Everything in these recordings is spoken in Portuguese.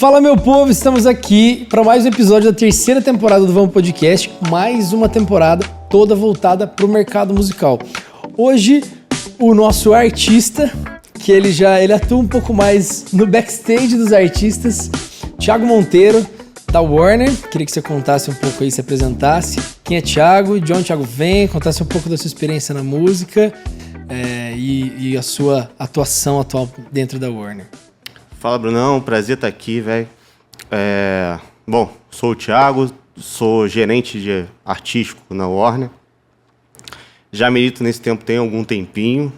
Fala, meu povo, estamos aqui para mais um episódio da terceira temporada do Vamos Podcast, mais uma temporada toda voltada para o mercado musical. Hoje, o nosso artista, que ele atua um pouco mais no backstage dos artistas, Thiago Monteiro, da Warner. Queria que você contasse um pouco aí, se apresentasse. Quem é Thiago, de onde Thiago vem, contasse um pouco da sua experiência na música e a sua atuação atual dentro da Warner. Fala, Brunão, prazer estar aqui, velho. Bom, sou o Thiago, sou gerente de artístico na Warner. Já milito nesse tempo, tem algum tempinho.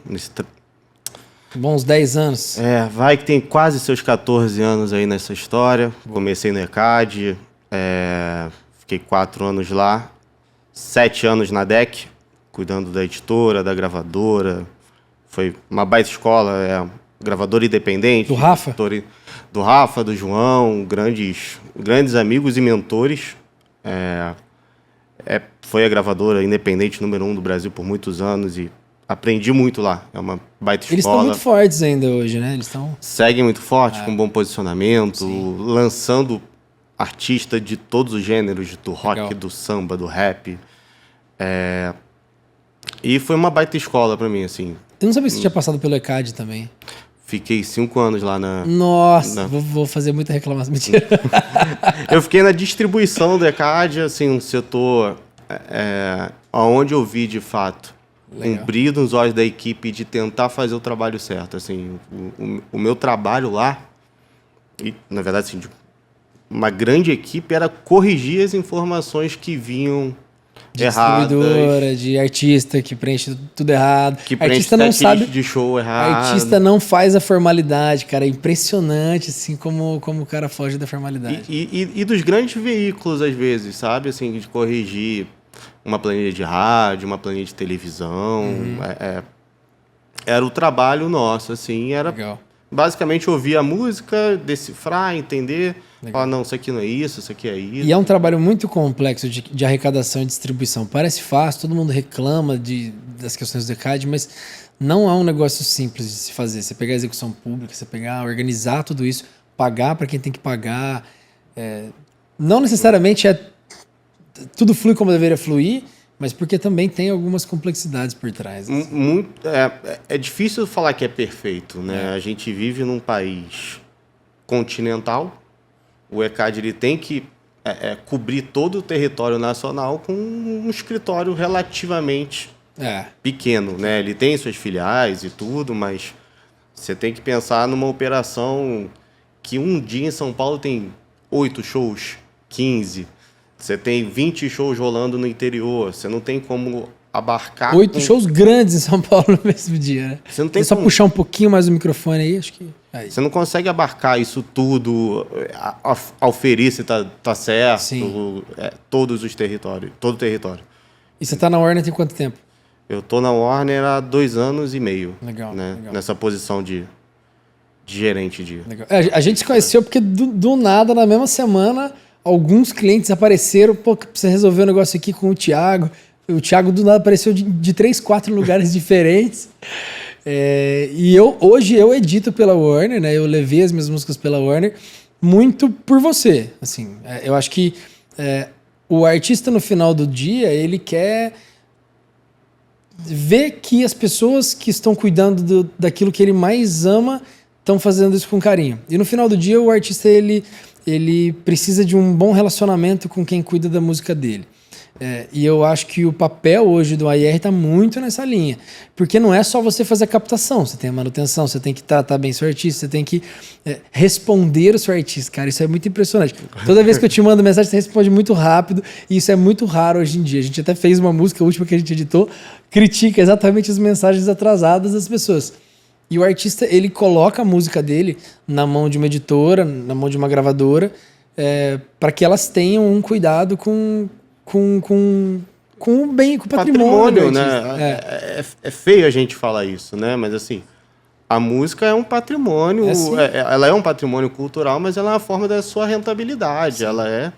Bons 10 anos. Vai que tem quase seus 14 anos aí nessa história. Comecei no ECAD, fiquei 4 anos lá, 7 anos na DEC, cuidando da editora, da gravadora. Foi uma baita escola, gravadora independente. Do Rafa? Do Rafa, do João, grandes amigos e mentores. Foi a gravadora independente número 1 do Brasil por muitos anos e aprendi muito lá. É uma baita escola. Eles estão muito fortes ainda hoje, né? Seguem muito forte, com bom posicionamento, Sim. lançando artistas de todos os gêneros, do rock, Legal. do samba, do rap. E foi uma baita escola pra mim, assim. Eu não sabia se você tinha passado pelo ECAD também. Fiquei 5 anos lá na... Nossa, vou fazer muita reclamação. Mentira. Eu fiquei na distribuição do ECAD, assim, um setor onde eu vi, de fato, um brilho nos olhos da equipe de tentar fazer o trabalho certo. Assim, o meu trabalho lá, e, na verdade, assim, de uma grande equipe, era corrigir as informações que vinham De erradas. distribuidora, de artista que preenche tudo errado. Que preenche Artista não sabe. de show errado. Artista não faz a formalidade, cara. É impressionante, assim, como o cara foge da formalidade. E dos grandes veículos, às vezes, sabe? Assim, de corrigir uma planilha de rádio, uma planilha de televisão. Era o trabalho nosso, assim. Era Legal. basicamente ouvir a música, decifrar, entender. Falar, não, isso aqui não é isso aqui é isso. E é um trabalho muito complexo de arrecadação e distribuição. Parece fácil, todo mundo reclama das questões do ECAD, mas não é um negócio simples de se fazer. Você pegar a execução pública, você organizar tudo isso, pagar para quem tem que pagar. Não necessariamente tudo flui como deveria fluir, mas porque também tem algumas complexidades por trás. Assim. É difícil falar que é perfeito, né? A gente vive num país continental. O ECAD ele tem que cobrir todo o território nacional com um escritório relativamente pequeno, né? Ele tem suas filiais e tudo, mas você tem que pensar numa operação que um dia em São Paulo tem 8 shows, 15. Você tem 20 shows rolando no interior. Você não tem como abarcar... 8 shows grandes em São Paulo no mesmo dia, né? Você não tem só como... puxar um pouquinho mais o microfone aí, acho que... Aí. Você não consegue abarcar isso tudo, auferir se tá certo, todos os territórios, todo o território. E você tá na Warner tem quanto tempo? Eu tô na Warner há 2 anos e meio. Legal, né? legal. Nessa posição de gerente de... Legal. A gente se conheceu porque do nada, na mesma semana, alguns clientes apareceram, precisa resolver um negócio aqui com o Thiago. O Thiago do nada apareceu de 3, 4 lugares diferentes. E hoje eu edito pela Warner, né? Eu levei as minhas músicas pela Warner muito por você. Assim, eu acho que o artista no final do dia ele quer ver que as pessoas que estão cuidando daquilo que ele mais ama estão fazendo isso com carinho. E no final do dia o artista ele precisa de um bom relacionamento com quem cuida da música dele. E eu acho que o papel hoje do AIR está muito nessa linha. Porque não é só você fazer a captação, você tem a manutenção, você tem que tratar bem seu artista, você tem que responder o seu artista. Cara, isso é muito impressionante. Toda vez que eu te mando mensagem, você responde muito rápido, e isso é muito raro hoje em dia. A gente até fez uma música, a última que a gente editou, critica exatamente as mensagens atrasadas das pessoas. E o artista, ele coloca a música dele na mão de uma editora, na mão de uma gravadora, para que elas tenham um cuidado com o bem, com o patrimônio, né? É feio a gente falar isso, né? Mas assim, a música é um patrimônio, ela é um patrimônio cultural, mas ela é uma forma da sua rentabilidade. Sim. Ela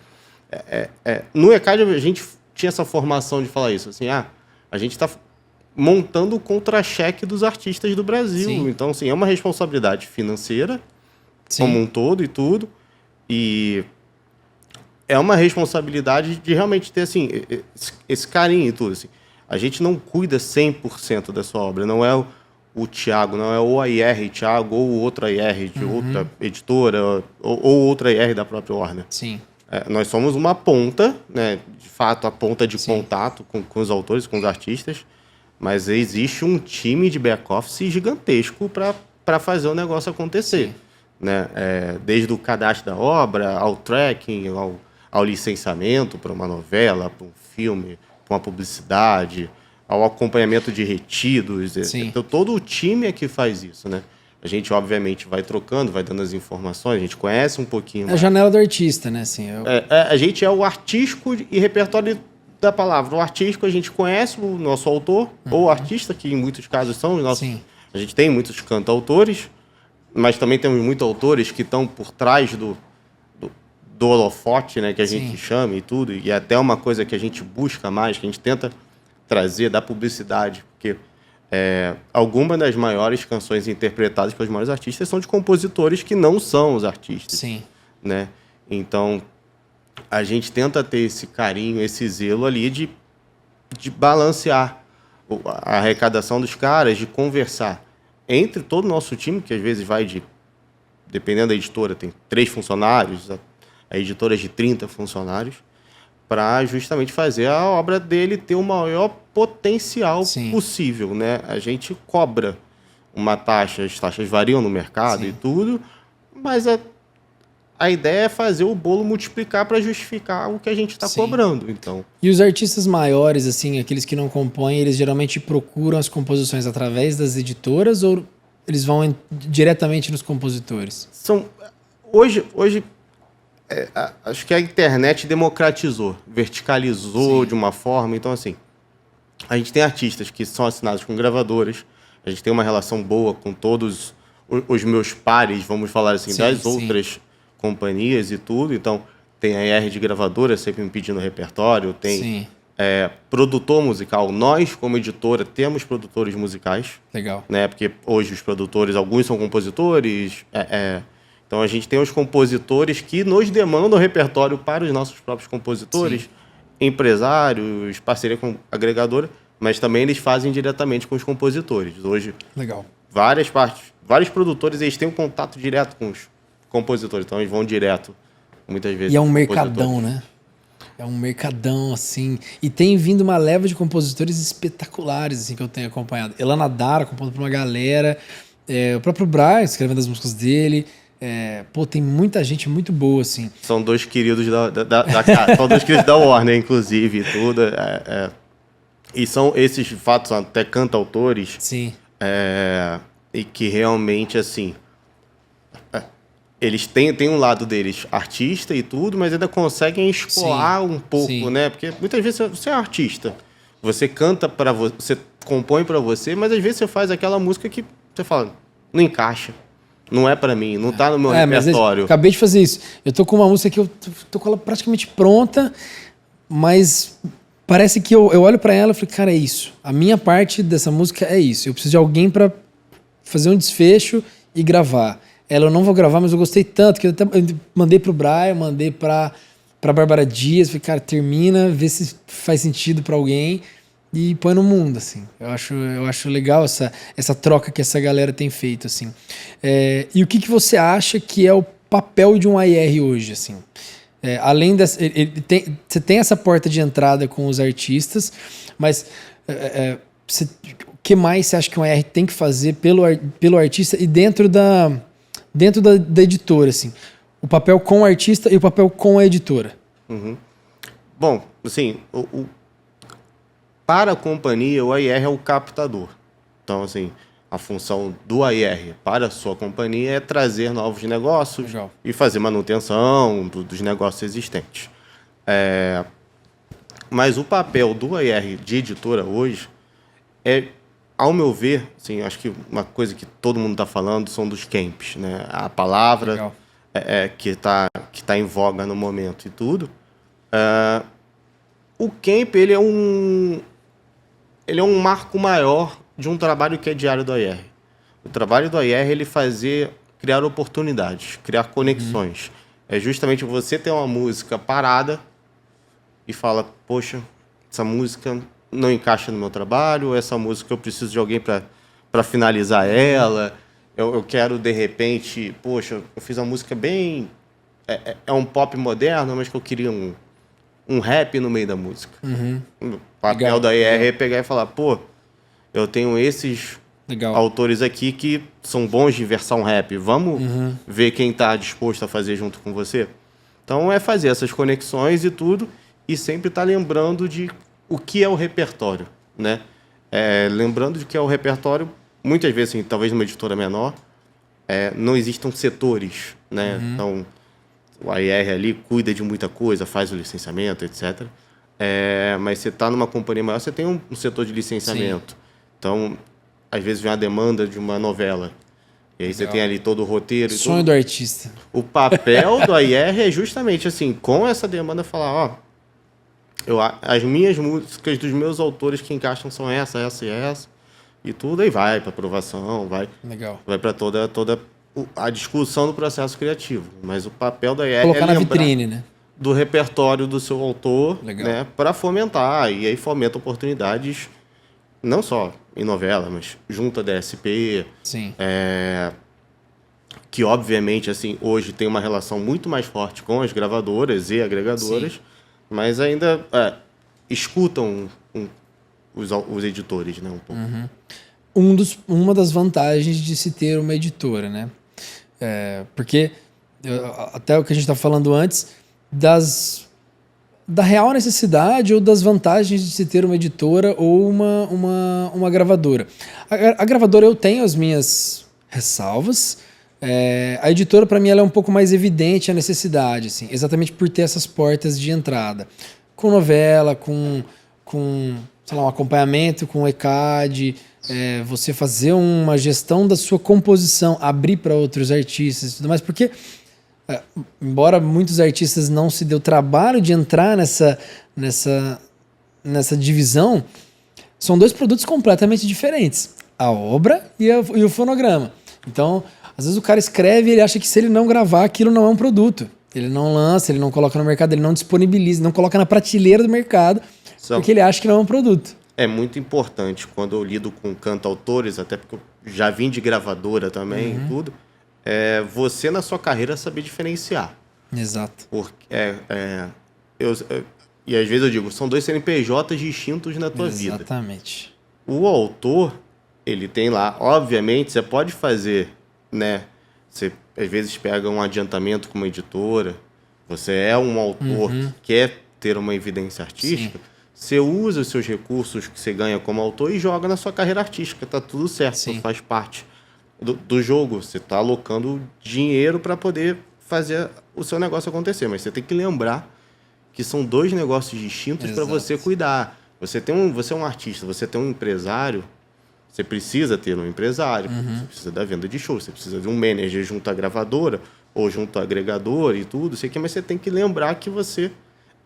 no ECAD a gente tinha essa formação de falar isso, assim, a gente está montando o contra-cheque dos artistas do Brasil. Sim. Então, assim, é uma responsabilidade financeira, como um todo e tudo, E é uma responsabilidade de realmente ter, assim, esse carinho e tudo, assim. A gente não cuida 100% da sua obra, não é o Thiago, não é o AIR Thiago ou outro AIR de outra editora ou outra AIR da própria Warner. Sim. Nós somos uma ponta, né, de fato, a ponta de contato com os autores, com os artistas, mas existe um time de back-office gigantesco para fazer o negócio acontecer. Né? Desde o cadastro da obra, ao tracking, ao licenciamento para uma novela, para um filme, para uma publicidade, ao acompanhamento de retidos. Então, todo o time é que faz isso, né? A gente, obviamente, vai trocando, vai dando as informações, a gente conhece um pouquinho. É a janela do artista, né? Assim, a gente é o artístico e repertório da palavra. O artístico, a gente conhece o nosso autor, ou o artista, que em muitos casos são os nossos. A gente tem muitos cantautores, mas também temos muitos autores que estão por trás do holofote, né, que a gente chama e tudo, e é até uma coisa que a gente busca mais, que a gente tenta trazer da publicidade, porque algumas das maiores canções interpretadas pelos maiores artistas são de compositores que não são os artistas. Né? Então, a gente tenta ter esse carinho, esse zelo ali de balancear a arrecadação dos caras, de conversar entre todo o nosso time, que às vezes vai dependendo da editora, tem 3 funcionários, a editora é de 30 funcionários, para justamente fazer a obra dele ter o maior potencial possível, né? A gente cobra uma taxa, as taxas variam no mercado e tudo, mas a ideia é fazer o bolo multiplicar para justificar o que a gente está cobrando. Então. E os artistas maiores, assim, aqueles que não compõem, eles geralmente procuram as composições através das editoras ou eles vão diretamente nos compositores? Hoje acho que a internet democratizou, verticalizou de uma forma. Então, assim, a gente tem artistas que são assinados com gravadoras, a gente tem uma relação boa com todos os meus pares, vamos falar assim, das outras companhias e tudo. Então, tem a IR de gravadora sempre me pedindo repertório, tem produtor musical. Nós, como editora, temos produtores musicais. Legal. Né? Porque hoje os produtores, alguns são compositores. Então, a gente tem os compositores que nos demandam repertório para os nossos próprios compositores, empresários, parceria com agregadora, mas também eles fazem diretamente com os compositores. Hoje, vários produtores, eles têm um contato direto com os compositores, então eles vão direto, muitas vezes. E é um mercadão, né? É um mercadão, assim. E tem vindo uma leva de compositores espetaculares, assim, que eu tenho acompanhado. Elana Dara, compondo para uma galera. O próprio Brian, escrevendo as músicas dele. Tem muita gente muito boa, assim. São 2 queridos da casa. São 2 queridos da Warner, inclusive, e tudo. E são esses, de fato, são até cantautores. E que realmente, assim... Eles têm um lado deles artista e tudo, mas ainda conseguem escoar um pouco, né? Porque muitas vezes você é artista, você canta para você, compõe para você, mas às vezes você faz aquela música que você fala, não encaixa, não é para mim, não tá no meu repertório. Mas acabei de fazer isso. Eu tô com uma música que eu tô com ela praticamente pronta, mas parece que eu olho para ela e falo, cara, é isso. A minha parte dessa música é isso. Eu preciso de alguém para fazer um desfecho e gravar. Eu não vou gravar, mas eu gostei tanto que eu até mandei pro Brian, mandei pra Bárbara Dias, falei, cara, termina, vê se faz sentido pra alguém e põe no mundo, assim. Eu acho legal essa troca que essa galera tem feito, assim. E o que você acha que é o papel de um AIR hoje, assim? Além dessa... Você tem essa porta de entrada com os artistas, mas o que mais você acha que um AIR tem que fazer pelo artista e dentro da editora, assim, o papel com o artista e o papel com a editora? Bom, assim, para a companhia, o AIR é o captador. Então, assim, a função do AIR para a sua companhia é trazer novos negócios e fazer manutenção dos negócios existentes. Mas o papel do AIR de editora hoje ao meu ver, assim, acho que uma coisa que todo mundo está falando são dos camps, né? A palavra que tá em voga no momento e tudo. O camp, ele é um marco maior de um trabalho que é diário do AIR. O trabalho do AIR, ele criar oportunidades, criar conexões, É justamente você ter uma música parada e fala, poxa, essa música não encaixa no meu trabalho, essa música eu preciso de alguém para finalizar ela, eu quero, de repente, poxa, eu fiz uma música bem... É um pop moderno, mas que eu queria um rap no meio da música. O papel Legal. da IR é pegar e falar, pô, eu tenho esses Legal. autores aqui que são bons de versão rap, vamos ver quem está disposto a fazer junto com você? Então é fazer essas conexões e tudo, e sempre estar lembrando de o que é o repertório, né? Lembrando de que é o repertório, muitas vezes, assim, talvez numa editora menor, não existam setores, né? Então, o AIR ali cuida de muita coisa, faz o licenciamento, etc. Mas você está numa companhia maior, você tem um setor de licenciamento. Sim. Então, às vezes vem uma demanda de uma novela. E aí você tem ali todo o roteiro e sonho tudo. Do artista. O papel do AIR é justamente assim, com essa demanda, falar, as minhas músicas dos meus autores que encaixam são essa e essa. E tudo, aí vai para aprovação, vai para toda a discussão do processo criativo. Mas o papel da IR colocar é na vitrine, né? Do repertório do seu autor, legal, né, para fomentar. E aí fomenta oportunidades, não só em novela, mas junto à DSP. Sim. Que, obviamente, assim, hoje tem uma relação muito mais forte com as gravadoras e agregadoras, sim, mas ainda escutam os editores, né, um pouco. Uma das vantagens de se ter uma editora, né? Porque, até o que a gente está falando antes, da real necessidade ou das vantagens de se ter uma editora ou uma gravadora. A gravadora, eu tenho as minhas ressalvas. A editora, para mim, ela é um pouco mais evidente a necessidade, assim, exatamente por ter essas portas de entrada. Com novela, com sei lá, um acompanhamento com o ECAD, você fazer uma gestão da sua composição, abrir para outros artistas e tudo mais, porque embora muitos artistas não se dê o trabalho de entrar nessa divisão, são dois produtos completamente diferentes, a obra e o fonograma. Então, às vezes o cara escreve e ele acha que se ele não gravar, aquilo não é um produto. Ele não lança, ele não coloca no mercado, ele não disponibiliza, não coloca na prateleira do mercado, porque ele acha que não é um produto. É muito importante quando eu lido com cantautores, até porque eu já vim de gravadora também e tudo, você na sua carreira saber diferenciar. Exato. Porque, e às vezes eu digo, são dois CNPJs distintos na tua vida. Exatamente. O autor, ele tem lá, obviamente, você pode fazer, né? Você às vezes pega um adiantamento com uma editora, você é um autor, quer ter uma evidência artística, sim, você usa os seus recursos que você ganha como autor e joga na sua carreira artística, tá tudo certo, sim, faz parte do jogo, você está alocando dinheiro para poder fazer o seu negócio acontecer, mas você tem que lembrar que são dois negócios distintos para você cuidar. Você é um artista, você tem um empresário, você precisa ter um empresário, você precisa da venda de show, você precisa de um manager junto à gravadora ou junto ao agregador e tudo, mas você tem que lembrar que você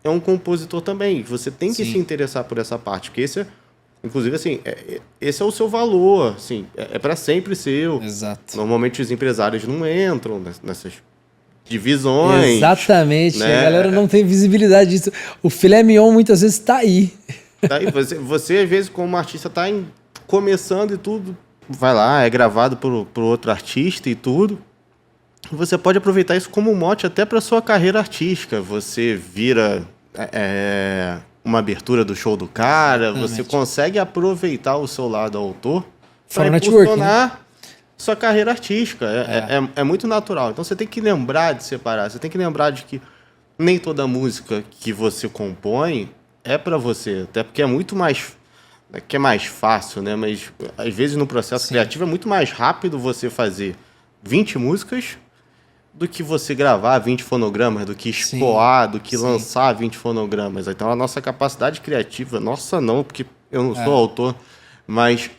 é um compositor também, você tem que se interessar por essa parte, porque inclusive, assim, esse é o seu valor, assim, é para sempre seu. Exato. Normalmente os empresários não entram nessas divisões. Exatamente, né? A galera não tem visibilidade disso. O filé mignon muitas vezes está aí. Tá aí, você às vezes, como artista, está começando e tudo, vai lá, é gravado por outro artista e tudo. Você pode aproveitar isso como mote até para sua carreira artística. Você vira uma abertura do show do cara, exatamente, você consegue aproveitar o seu lado autor para impulsionar sua carreira artística. É muito natural. Então você tem que lembrar de separar, você tem que lembrar de que nem toda música que você compõe é para você, até porque é muito mais... que é mais fácil, né? Mas às vezes no processo criativo é muito mais rápido você fazer 20 músicas do que você gravar 20 fonogramas, do que escoar, do que lançar 20 fonogramas. Então a nossa capacidade criativa, nossa não, porque eu não sou autor, mas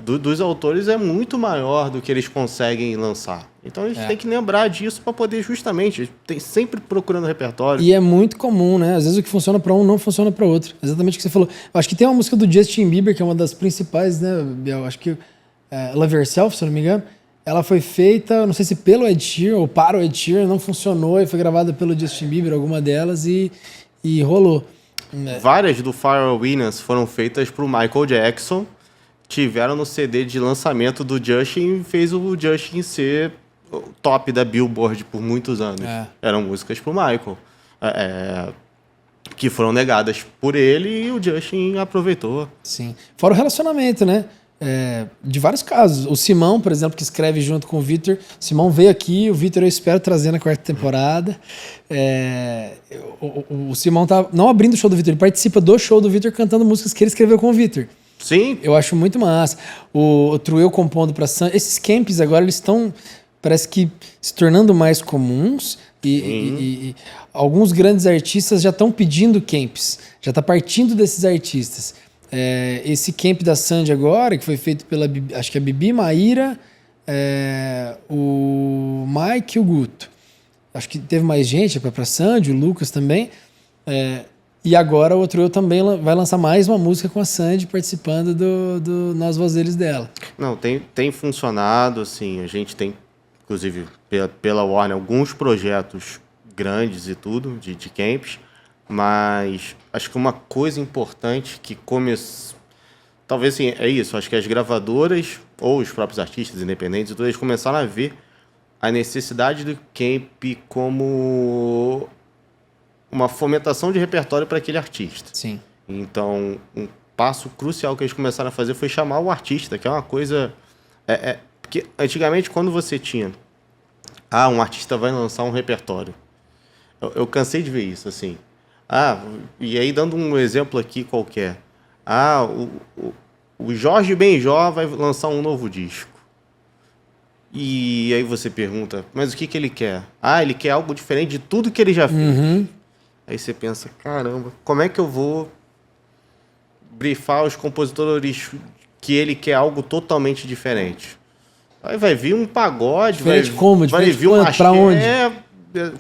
dos autores é muito maior do que eles conseguem lançar. Então a gente tem que lembrar disso para poder justamente, tem sempre procurando repertório. E é muito comum, né? Às vezes o que funciona para um não funciona para outro. Exatamente o que você falou. Eu acho que tem uma música do Justin Bieber, que é uma das principais, né, Biel? Acho que Love Yourself, se eu não me engano. ela foi feita, não sei se pelo Ed Sheeran ou para o Ed Sheeran, não funcionou e foi gravada pelo Justin Bieber, alguma delas, e rolou. Várias do Pharrell Williams foram feitas pro Michael Jackson, tiveram no CD de lançamento do Justin e fez o Justin ser o top da Billboard por muitos anos. Eram músicas pro Michael, que foram negadas por ele e o Justin aproveitou. Sim. Fora o relacionamento, né? De vários casos. O Simão, por exemplo, que escreve junto com o Vitor. Simão veio aqui, o Vitor eu espero trazer na 4ª temporada. O Simão tá não abrindo o show do Vitor, ele participa do show do Vitor cantando músicas que ele escreveu com o Vitor. Sim. Eu acho muito massa. O Truel compondo pra Sandy. Esses camps agora, eles estão, parece que, se tornando mais comuns e alguns grandes artistas já estão pedindo camps. Já tá partindo desses artistas. Esse camp da Sandy agora, que foi feito pela, acho que a Bibi, Maíra, o Mike e o Guto. Acho que teve mais gente pra Sandy, o Lucas também. E agora o outro eu também vai lançar mais uma música com a Sandy participando do Nós Vozeres dela. Não, tem funcionado, assim, a gente tem, inclusive, pela Warner, alguns projetos grandes e tudo, de camps, mas acho que uma coisa importante que começou... Talvez, assim, é isso, acho que as gravadoras, ou os próprios artistas independentes, eles começaram a ver a necessidade do camp como uma fomentação de repertório para aquele artista. Sim. Então, um passo crucial que eles começaram a fazer foi chamar o artista, que é uma coisa... Porque antigamente, quando você tinha... um artista vai lançar um repertório. Eu cansei de ver isso, assim. E aí, dando um exemplo aqui qualquer. O Jorge Benjor vai lançar um novo disco. E aí você pergunta, mas o que ele quer? Ele quer algo diferente de tudo que ele já fez. Uhum. Aí você pensa, caramba, como é que eu vou brifar os compositores que ele quer algo totalmente diferente? Aí vai vir um pagode, diferente vai vir um axé, pra onde?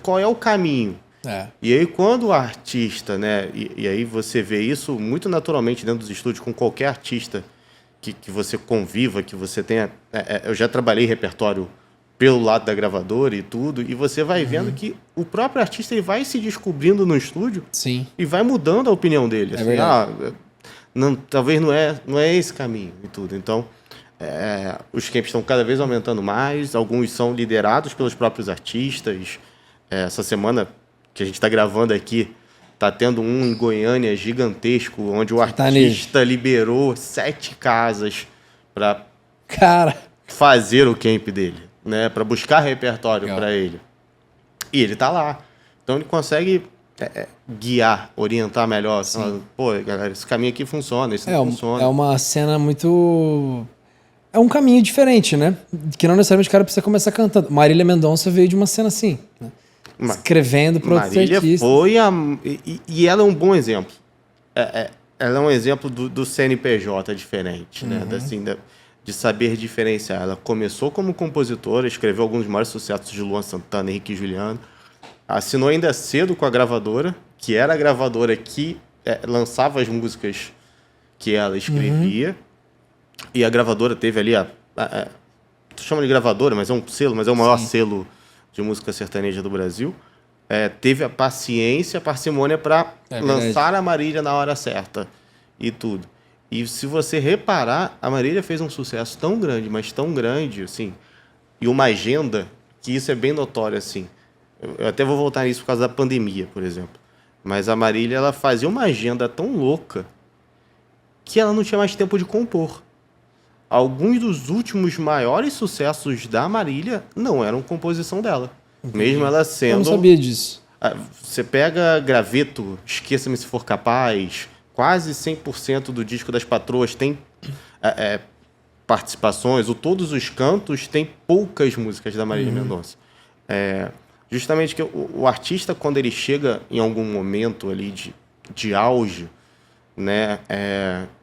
Qual é o caminho? É. E aí quando o artista, né, e aí você vê isso muito naturalmente dentro dos estúdios com qualquer artista que você conviva, que você tenha... eu já trabalhei em repertório pelo lado da gravadora e tudo, e você vai vendo que o próprio artista ele vai se descobrindo no estúdio. Sim. E vai mudando a opinião dele. É assim, verdade. Talvez não é esse caminho e tudo. Então, os camps estão cada vez aumentando mais, alguns são liderados pelos próprios artistas. Essa semana que a gente está gravando aqui, está tendo um em Goiânia gigantesco, onde o artista liberou 7 casas para fazer o camp dele, né? Para buscar repertório para ele. E ele está lá. Então ele consegue guiar, orientar melhor. Falando, pô, galera, esse caminho aqui funciona, esse não funciona. É uma cena muito... É um caminho diferente, né? Que não necessariamente o cara precisa começar cantando. Marília Mendonça veio de uma cena assim, né? Escrevendo para outros artistas. E ela é um bom exemplo. Ela é um exemplo do CNPJ diferente, né? De saber diferenciar. Ela começou como compositora, escreveu alguns dos maiores sucessos de Luan Santana, Henrique e Juliano. Assinou ainda cedo com a gravadora, que era a gravadora que lançava as músicas que ela escrevia. E a gravadora teve ali tu chama de gravadora, mas é um selo, mas é o maior selo de música sertaneja do Brasil. Teve a paciência, a parcimônia para lançar a Marília na hora certa e tudo. E se você reparar, a Marília fez um sucesso tão grande, mas tão grande, assim, e uma agenda, que isso é bem notório, assim. Eu até vou voltar nisso por causa da pandemia, por exemplo. Mas a Marília, ela fazia uma agenda tão louca que ela não tinha mais tempo de compor. Alguns dos últimos maiores sucessos da Marília não eram composição dela. Entendi. Mesmo ela sendo... Eu não sabia disso. Você pega Graveto, Esqueça-me Se For Capaz, quase 100% do disco das Patroas tem participações, ou Todos os Cantos tem poucas músicas da Marília Mendonça. Justamente que o artista, quando ele chega em algum momento ali de auge, né,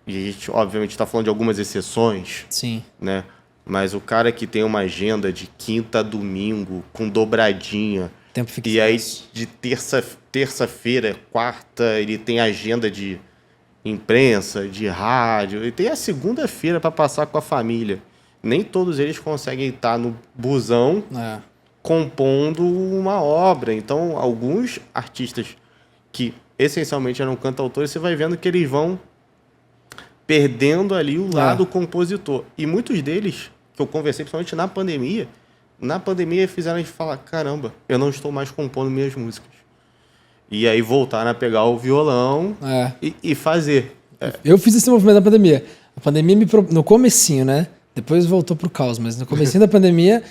e a gente, obviamente, está falando de algumas exceções. Sim. Né, mas o cara que tem uma agenda de quinta a domingo, com dobradinha, tempo fixado. E aí de terça-feira, quarta, ele tem agenda de imprensa, de rádio, ele tem a segunda-feira para passar com a família. nem todos eles conseguem estar no busão É. compondo uma obra. Então, alguns artistas que essencialmente eram cantautores, você vai vendo que eles vão perdendo ali o lado compositor. E muitos deles, que eu conversei principalmente na pandemia fizeram a gente falar, caramba, eu não estou mais compondo minhas músicas. E aí voltaram a pegar o violão e fazer. Eu fiz esse movimento na pandemia. A pandemia no comecinho, né? Depois voltou pro caos, mas no comecinho da pandemia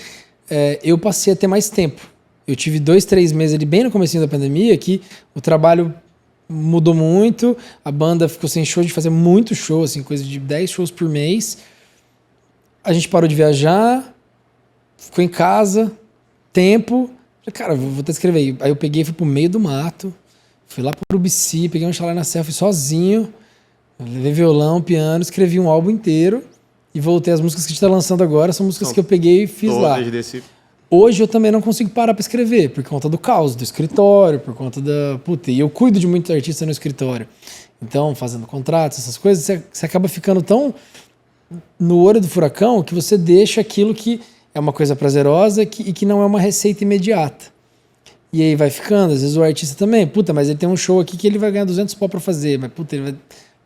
eu passei a ter mais tempo. Eu tive 2-3 meses ali bem no comecinho da pandemia que o trabalho mudou muito, a banda ficou sem show, de fazer muito show, assim, coisa de 10 shows por mês. A gente parou de viajar, ficou em casa, tempo. Falei, cara, vou até escrever. Aí eu peguei e fui pro meio do mato, fui lá pro Urubici, peguei um chalé na serra, fui sozinho, levei violão, piano, escrevi um álbum inteiro e voltei. As músicas que a gente tá lançando agora são músicas que eu peguei e fiz lá. Hoje eu também não consigo parar pra escrever, por conta do caos, do escritório, por conta da... Puta, e eu cuido de muitos artistas no escritório. Então, fazendo contratos, essas coisas, você acaba ficando tão no olho do furacão que você deixa aquilo que é uma coisa prazerosa e que não é uma receita imediata. E aí vai ficando, às vezes o artista também, puta, mas ele tem um show aqui que ele vai ganhar 200 pau pra fazer, mas puta, ele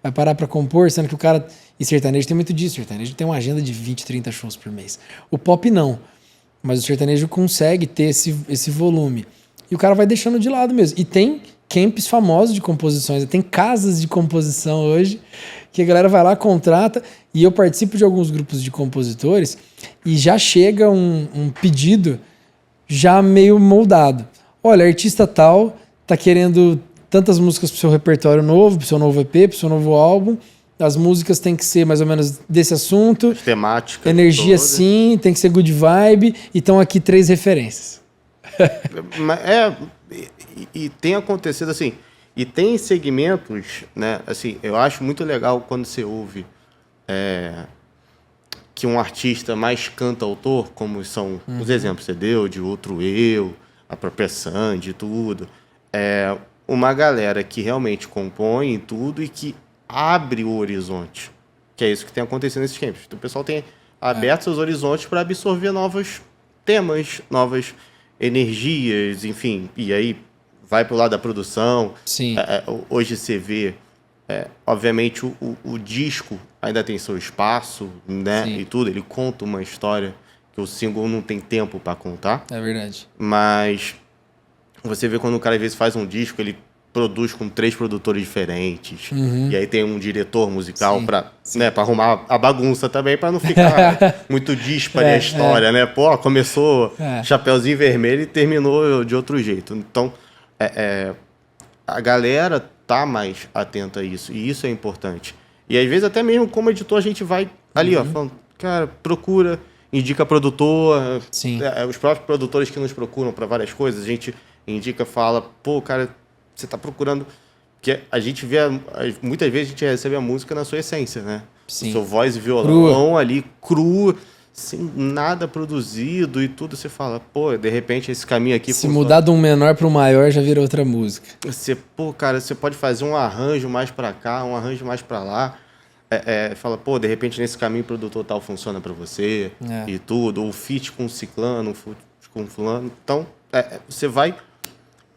vai parar pra compor, sendo que o cara... E sertanejo tem muito disso, sertanejo tem uma agenda de 20, 30 shows por mês. O pop não. Mas o sertanejo consegue ter esse volume. E o cara vai deixando de lado mesmo. E tem camps famosos de composições, tem casas de composição hoje, que a galera vai lá, contrata, e eu participo de alguns grupos de compositores, e já chega um pedido já meio moldado. Olha, artista tal tá querendo tantas músicas pro seu repertório novo, pro seu novo EP, pro seu novo álbum. As músicas têm que ser mais ou menos desse assunto. Temática. Energia sim, tem que ser good vibe. E estão aqui 3 referências. E tem acontecido assim. E tem segmentos, né? Assim, eu acho muito legal quando você ouve que um artista mais canta-autor, como são os exemplos que você deu, de Outro Eu, a própria Sandy e tudo. Uma galera que realmente compõe e tudo e que abre o horizonte, que é isso que tem acontecido nesses campos. Então, o pessoal tem aberto seus horizontes para absorver novos temas, novas energias, enfim, e aí vai para o lado da produção. Sim. Hoje você vê, obviamente, o disco ainda tem seu espaço, né? Sim. E tudo, ele conta uma história que o single não tem tempo para contar. É verdade. Mas você vê quando o cara às vezes faz um disco, ele produz com 3 produtores diferentes. E aí tem um diretor musical para arrumar a bagunça também, para não ficar muito dispare a história, né? Pô, começou Chapeuzinho Vermelho e terminou de outro jeito. Então, a galera tá mais atenta a isso, e isso é importante. E às vezes até mesmo como editor a gente vai ali, ó, falando, cara, procura, indica produtor. Sim. Os próprios produtores que nos procuram para várias coisas, a gente indica, fala, pô, cara, você está procurando... Porque a gente vê... Muitas vezes a gente recebe a música na sua essência, né? Sim. Sua voz e violão ali, crua, sem nada produzido e tudo. Você fala, pô, de repente esse caminho aqui... Se mudar de um menor para um maior, já vira outra música. Pô, cara, você pode fazer um arranjo mais para cá, um arranjo mais para lá. Fala, pô, de repente nesse caminho o produtor tal funciona para você e tudo. Ou feat com ciclano, feat com fulano. Então, você vai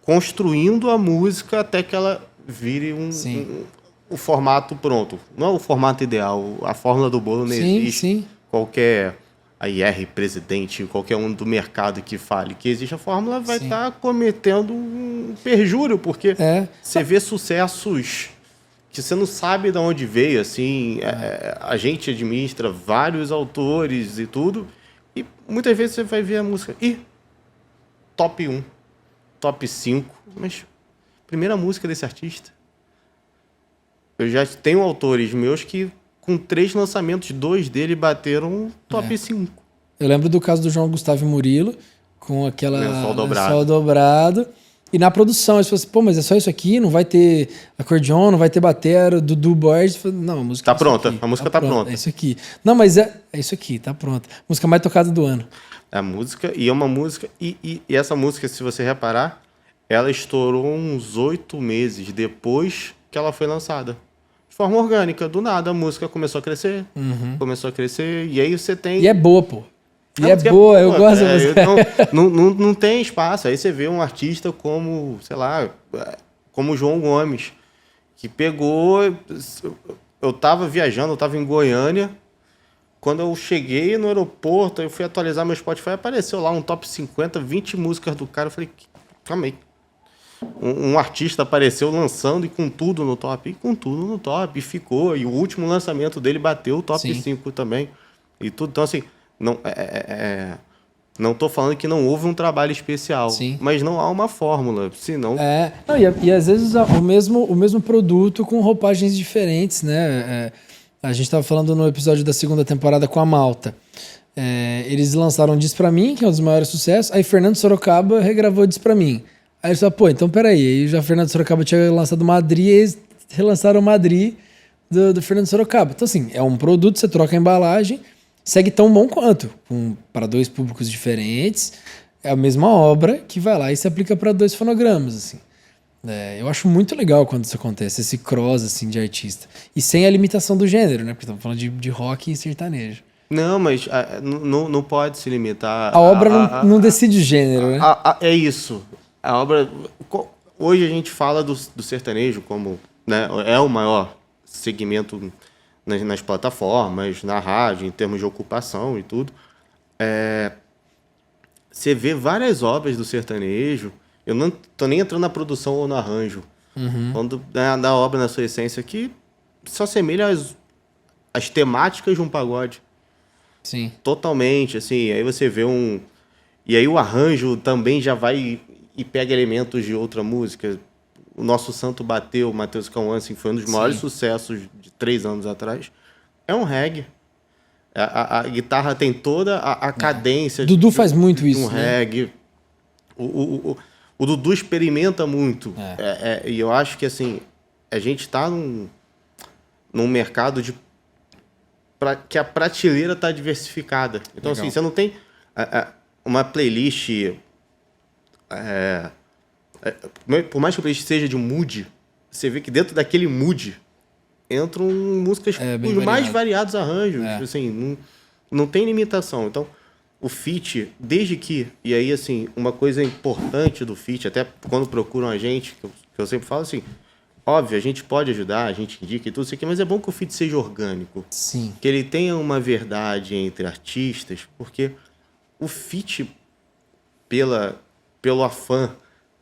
construindo a música até que ela vire o formato pronto. Não é o formato ideal, a fórmula do bolo não existe. Sim. Qualquer IR presidente, qualquer um do mercado que fale que existe a fórmula vai estar cometendo um perjúrio, porque você vê sucessos que você não sabe de onde veio, assim, a gente administra vários autores e tudo, e muitas vezes você vai ver a música, top 1, top 5, mas primeira música desse artista. Eu já tenho autores meus que com 3 lançamentos, 2 dele bateram top 5. Eu lembro do caso do João Gustavo Murilo, com aquela Lençol dobrado. E na produção, eles falaram assim, pô, mas é só isso aqui? Não vai ter acordeon, não vai ter batera, Dudu Borges? Não, a música tá pronta, a música tá pronta. É isso aqui. Não, mas é isso aqui, tá pronta. Música mais tocada do ano. A música, e é uma música, e essa música, se você reparar, ela estourou uns 8 meses depois que ela foi lançada. forma orgânica. Do nada a música começou a crescer, e aí você tem... E é boa, pô. E Não, é boa, eu gosto da música. Não tem espaço. Aí você vê um artista como, sei lá, como o João Gomes, que pegou... Eu tava viajando, eu tava em Goiânia. Quando eu cheguei no aeroporto, eu fui atualizar meu Spotify, apareceu lá um top 50, 20 músicas do cara. Eu falei, calma aí. Um artista apareceu lançando e com tudo no top. E ficou. E o último lançamento dele bateu o top 5 também. E tudo. Então, assim, não tô falando que não houve um trabalho especial. Sim. Mas não há uma fórmula. Senão... Não, e às vezes o mesmo produto com roupagens diferentes, né? A gente estava falando no episódio da segunda temporada com a Malta. Eles lançaram Diz Pra Mim, que é um dos maiores sucessos. Aí Fernando Sorocaba regravou Diz Pra Mim. Aí eles falaram, pô, então peraí. Aí já Fernando Sorocaba tinha lançado Madrid e eles relançaram Madrid do Fernando Sorocaba. Então, assim, é um produto, você troca a embalagem, segue tão bom quanto. Para dois públicos diferentes, é a mesma obra que vai lá e se aplica para dois fonogramas, assim. Eu acho muito legal quando isso acontece, esse cross, assim, de artista. E sem a limitação do gênero, né? Porque estamos falando de rock e sertanejo. Não, mas não pode se limitar... A obra não decide o gênero, né? É isso. A obra... Hoje a gente fala do sertanejo como, né, é o maior segmento nas plataformas, na rádio, em termos de ocupação e tudo. Você vê várias obras do sertanejo. Eu não tô nem entrando na produção ou no arranjo. Quando da obra na sua essência que se assemelha às temáticas de um pagode. Sim. Totalmente, assim. Aí você vê E aí o arranjo também já vai e pega elementos de outra música. O Nosso Santo Bateu, Matheus Cauã, foi um dos maiores sucessos de 3 anos atrás. É um reggae. A guitarra tem toda a cadência. Dudu faz muito isso, reggae. O Dudu experimenta muito. E eu acho que, assim, a gente está num mercado que a prateleira está diversificada. Então, legal. Assim, você não tem uma playlist... por mais que a playlist seja de um mood, você vê que dentro daquele mood entram músicas com os mais variados arranjos. Assim, não tem limitação. Então, o feat, desde que... E aí, assim, uma coisa importante do feat, até quando procuram a gente, que eu sempre falo assim, óbvio, a gente pode ajudar, a gente indica e tudo isso aqui, mas é bom que o feat seja orgânico. Sim. Que ele tenha uma verdade entre artistas, porque o feat, pelo afã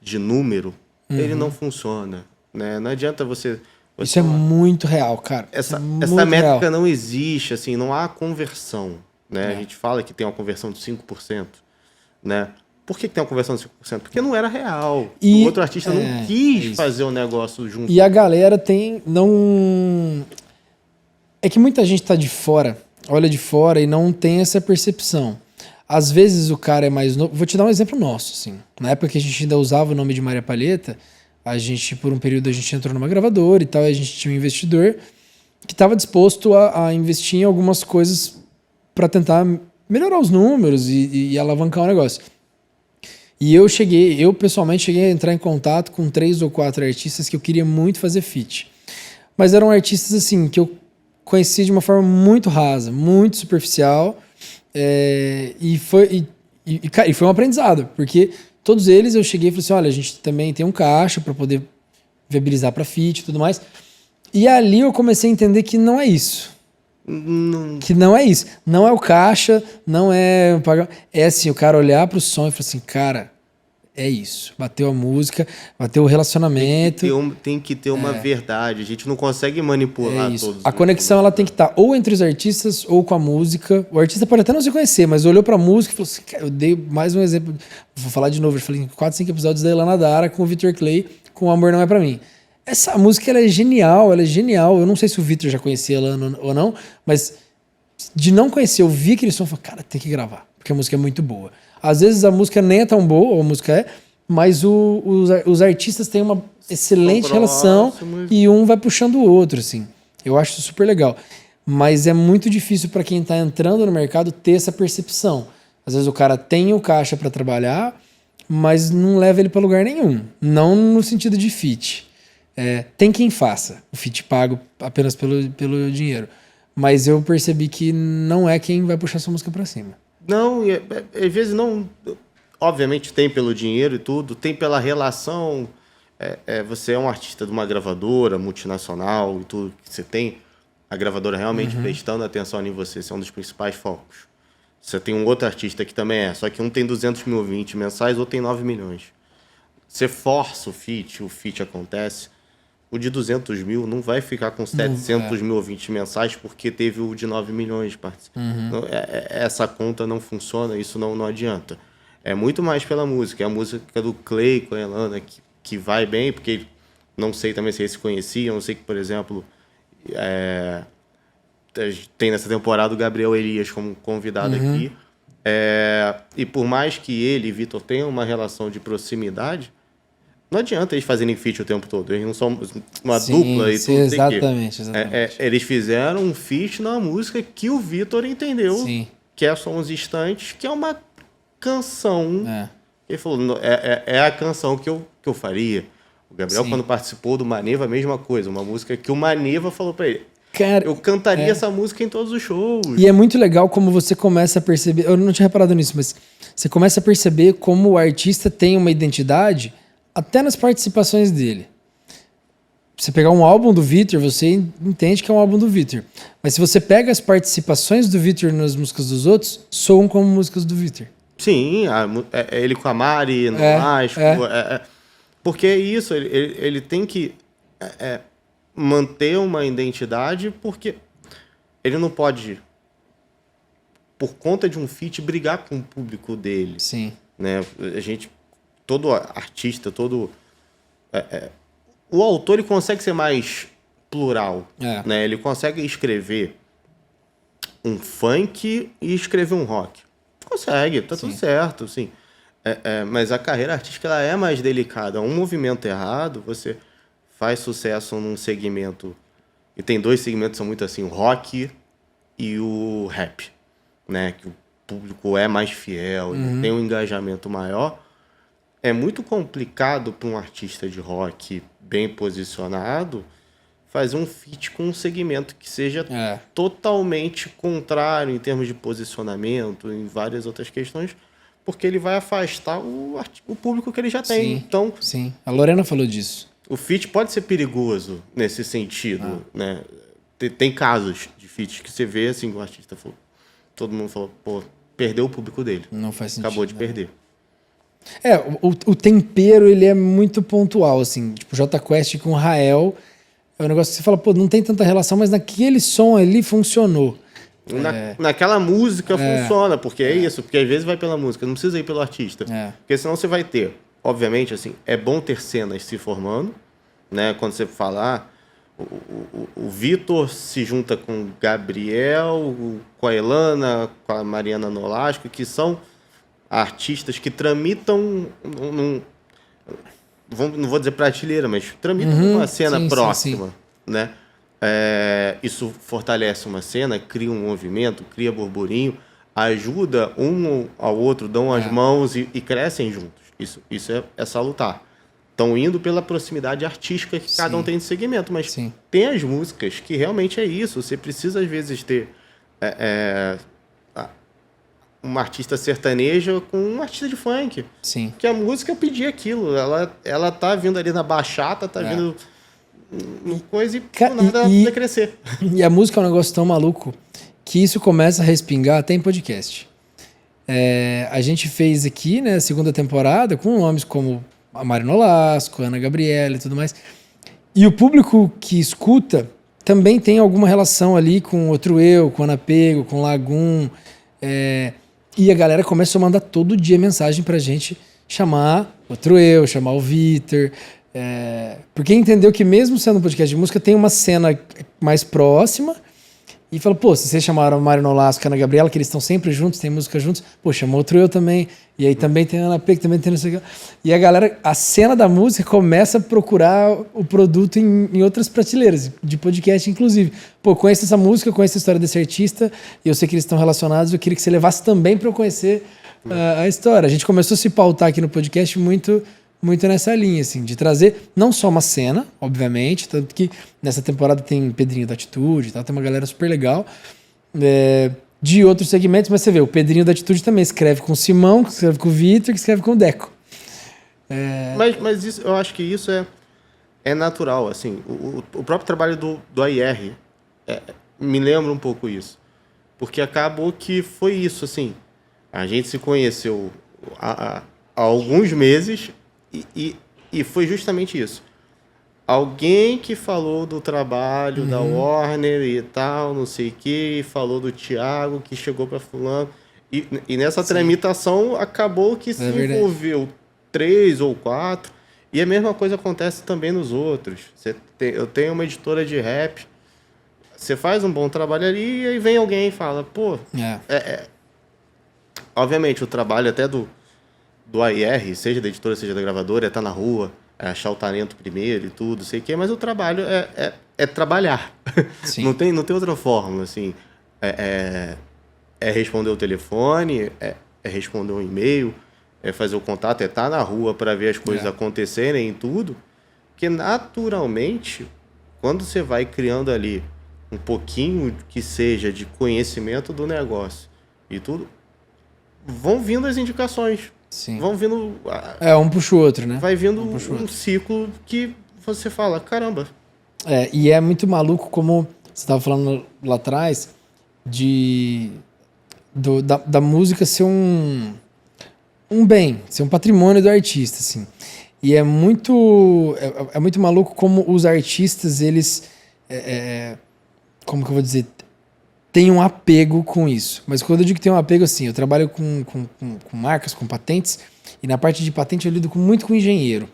de número, ele não funciona. Né? Não adianta você isso é muito real, cara. Essa métrica real. Não existe, assim, não há conversão. Né? A gente fala que tem uma conversão de 5%. Né? Por que tem uma conversão de 5%? Porque não era real. O outro artista não quis fazer o negócio junto. E a galera É que muita gente tá de fora, olha de fora e não tem essa percepção. Às vezes o cara é mais novo... Vou te dar um exemplo nosso, assim. Na época que a gente ainda usava o nome de Maria Palheta, por um período, a gente entrou numa gravadora e tal, e a gente tinha um investidor que estava disposto a investir em algumas coisas para tentar melhorar os números e alavancar o negócio. E eu pessoalmente cheguei a entrar em contato com 3 ou 4 artistas que eu queria muito fazer feat. Mas eram artistas, assim, que eu conheci de uma forma muito rasa, muito superficial, e foi um aprendizado, porque todos eles eu cheguei e falei assim, olha, a gente também tem um caixa para poder viabilizar para feat e tudo mais. E ali eu comecei a entender que não é isso. Que não é isso. Não é o caixa, não é... É assim, o cara olhar pro som e falar assim, cara, é isso. Bateu a música, bateu o relacionamento. Tem que ter uma verdade. A gente não consegue manipular todos. A conexão ela tem que estar ou entre os artistas ou com a música. O artista pode até não se conhecer, mas olhou pra música e falou assim, cara, eu dei mais um exemplo. Vou falar de novo, eu falei em 4, 5 episódios da Ilana Dara com o Victor Clay, com O Amor Não É Pra Mim. Essa música ela é genial. Eu não sei se o Victor já conhecia ela ou não, mas de não conhecer, eu vi aquele som e falei, cara, tem que gravar, porque a música é muito boa. Às vezes a música nem é tão boa, ou a música mas os artistas têm uma excelente relação e um vai puxando o outro, assim. Eu acho isso super legal. Mas é muito difícil para quem tá entrando no mercado ter essa percepção. Às vezes o cara tem o caixa para trabalhar, mas não leva ele para lugar nenhum. Não no sentido de feat. Tem quem faça o feat pago apenas pelo dinheiro. Mas eu percebi que não é quem vai puxar sua música pra cima. Não, às vezes não... Obviamente tem pelo dinheiro e tudo, tem pela relação. Você é um artista de uma gravadora multinacional e tudo que você tem, a gravadora realmente prestando atenção em você, esse é um dos principais focos. Você tem um outro artista que também só que um tem 200 mil ouvintes mensais, outro tem 9 milhões. Você força o feat acontece, o de 200 mil não vai ficar com 700 mil ouvintes mensais porque teve o de 9 milhões de participantes. Essa conta não funciona, isso não adianta. É muito mais pela música. É a música do Clay com a Elana que vai bem, porque não sei também se eles se conheciam. Não sei que, por exemplo, tem nessa temporada o Gabriel Elias como convidado aqui. E por mais que ele e Vitor tenham uma relação de proximidade, não adianta eles fazerem feat o tempo todo. Eles não são uma dupla e tudo. Exatamente. Eles fizeram um feat na música que o Vitor entendeu, que é Só Uns Instantes, que é uma canção. Ele falou, é a canção que eu faria. O Gabriel, quando participou do Maneva, a mesma coisa. Uma música que o Maneva falou pra ele. Cara, eu cantaria essa música em todos os shows. E é muito legal como você começa a perceber... Eu não tinha reparado nisso, mas você começa a perceber como o artista tem uma identidade até nas participações dele. Você pegar um álbum do Vitor, você entende que é um álbum do Vitor. Mas se você pega as participações do Vitor nas músicas dos outros, soam como músicas do Vitor. Sim, ele com a Mari, no Mágico. Porque é isso, ele tem que manter uma identidade, porque ele não pode, por conta de um feat, brigar com o público dele. Sim. Né? Todo artista, o autor ele consegue ser mais plural. Né? Ele consegue escrever um funk e escrever um rock. Consegue, tá tudo certo, sim. Mas a carreira artística ela é mais delicada. Um movimento errado, você faz sucesso num segmento... E tem dois segmentos que são muito assim, o rock e o rap. Né? Que o público é mais fiel, tem um engajamento maior. É muito complicado para um artista de rock bem posicionado fazer um feat com um segmento que seja totalmente contrário em termos de posicionamento, em várias outras questões, porque ele vai afastar o público que ele já tem. Então, sim, a Lorena falou disso. O feat pode ser perigoso nesse sentido. Né? Tem casos de feat que você vê assim, o artista falou, todo mundo falou, pô, perdeu o público dele. Não faz sentido. Acabou de perder. O tempero, ele é muito pontual, assim. Tipo, Jota Quest com Rael é um negócio que você fala, pô, não tem tanta relação, mas naquele som ali funcionou. Naquela música funciona, porque é isso. Porque às vezes vai pela música, não precisa ir pelo artista. Porque senão você vai ter, obviamente, assim, é bom ter cenas se formando, né? Quando você fala, o Vitor se junta com o Gabriel, com a Elana, com a Mariana Nolasco, que são artistas que tramitam não vou dizer prateleira, mas tramitam uma cena próxima, sim. Né? Isso fortalece uma cena, cria um movimento, cria burburinho, ajuda um ao outro, dão as mãos e crescem juntos. Isso é salutar. Estão indo pela proximidade artística que cada um tem de segmento, mas tem as músicas que realmente é isso. Você precisa, às vezes, ter uma artista sertaneja com um artista de funk. Sim. Que a música pedia aquilo. Ela tá vindo ali na bachata, tá vindo no coisa e por nada ela precisa crescer. E a música é um negócio tão maluco que isso começa a respingar até em podcast. A gente fez aqui, né, a segunda temporada com nomes como a Mari Nolasco, a Ana Gabriela e tudo mais. E o público que escuta também tem alguma relação ali com Outro Eu, com Anapego, com Lagum. E a galera começa a mandar todo dia mensagem pra gente chamar Outro Eu, chamar o Vitor. Porque entendeu que mesmo sendo um podcast de música, tem uma cena mais próxima. E fala, pô, se vocês chamaram a Mari Nolasco e a Ana Gabriela, que eles estão sempre juntos, tem música juntos, pô, chamou Outro Eu também. E aí também tem a Ana P, que também tem não sei o que. E a galera, a cena da música começa a procurar o produto em outras prateleiras, de podcast inclusive. Pô, conheço essa música, conheço a história desse artista, e eu sei que eles estão relacionados, eu queria que você levasse também para eu conhecer a história. A gente começou a se pautar aqui no podcast muito muito nessa linha, assim, de trazer não só uma cena, obviamente, tanto que nessa temporada tem Pedrinho da Atitude, tá? Tem uma galera super legal, de outros segmentos, mas você vê, o Pedrinho da Atitude também escreve com o Simão, que escreve com o Vitor, que escreve com o Deco. Mas isso, eu acho que isso é natural, assim. O próprio trabalho do AIR me lembra um pouco isso. Porque acabou que foi isso, assim. A gente se conheceu há alguns meses e foi justamente isso. Alguém que falou do trabalho da Warner e tal, não sei o quê, e falou do Thiago, que chegou para fulano. E nessa tramitação acabou que se envolveu 3 ou 4. E a mesma coisa acontece também nos outros. Eu tenho uma editora de rap, você faz um bom trabalho ali e aí vem alguém e fala, pô... Obviamente, o trabalho até do AIR, seja da editora, seja da gravadora, é estar na rua, é achar o talento primeiro e tudo, sei o quê, mas o trabalho é trabalhar. Sim. Não tem outra fórmula, assim. É responder o telefone, é responder um e-mail, é fazer o contato, é estar na rua para ver as coisas acontecerem e tudo, que naturalmente, quando você vai criando ali um pouquinho que seja de conhecimento do negócio e tudo, vão vindo as indicações. Sim. Vão vindo... Um puxa o outro, né? Vai vindo um ciclo que você fala, caramba. E é muito maluco como você estava falando lá atrás da música ser um bem, ser um patrimônio do artista, assim. E é muito maluco como os artistas, eles... como que eu vou dizer? Tem um apego com isso. Mas quando eu digo que tem um apego, assim, eu trabalho com marcas, com patentes, e na parte de patente eu lido muito com engenheiro.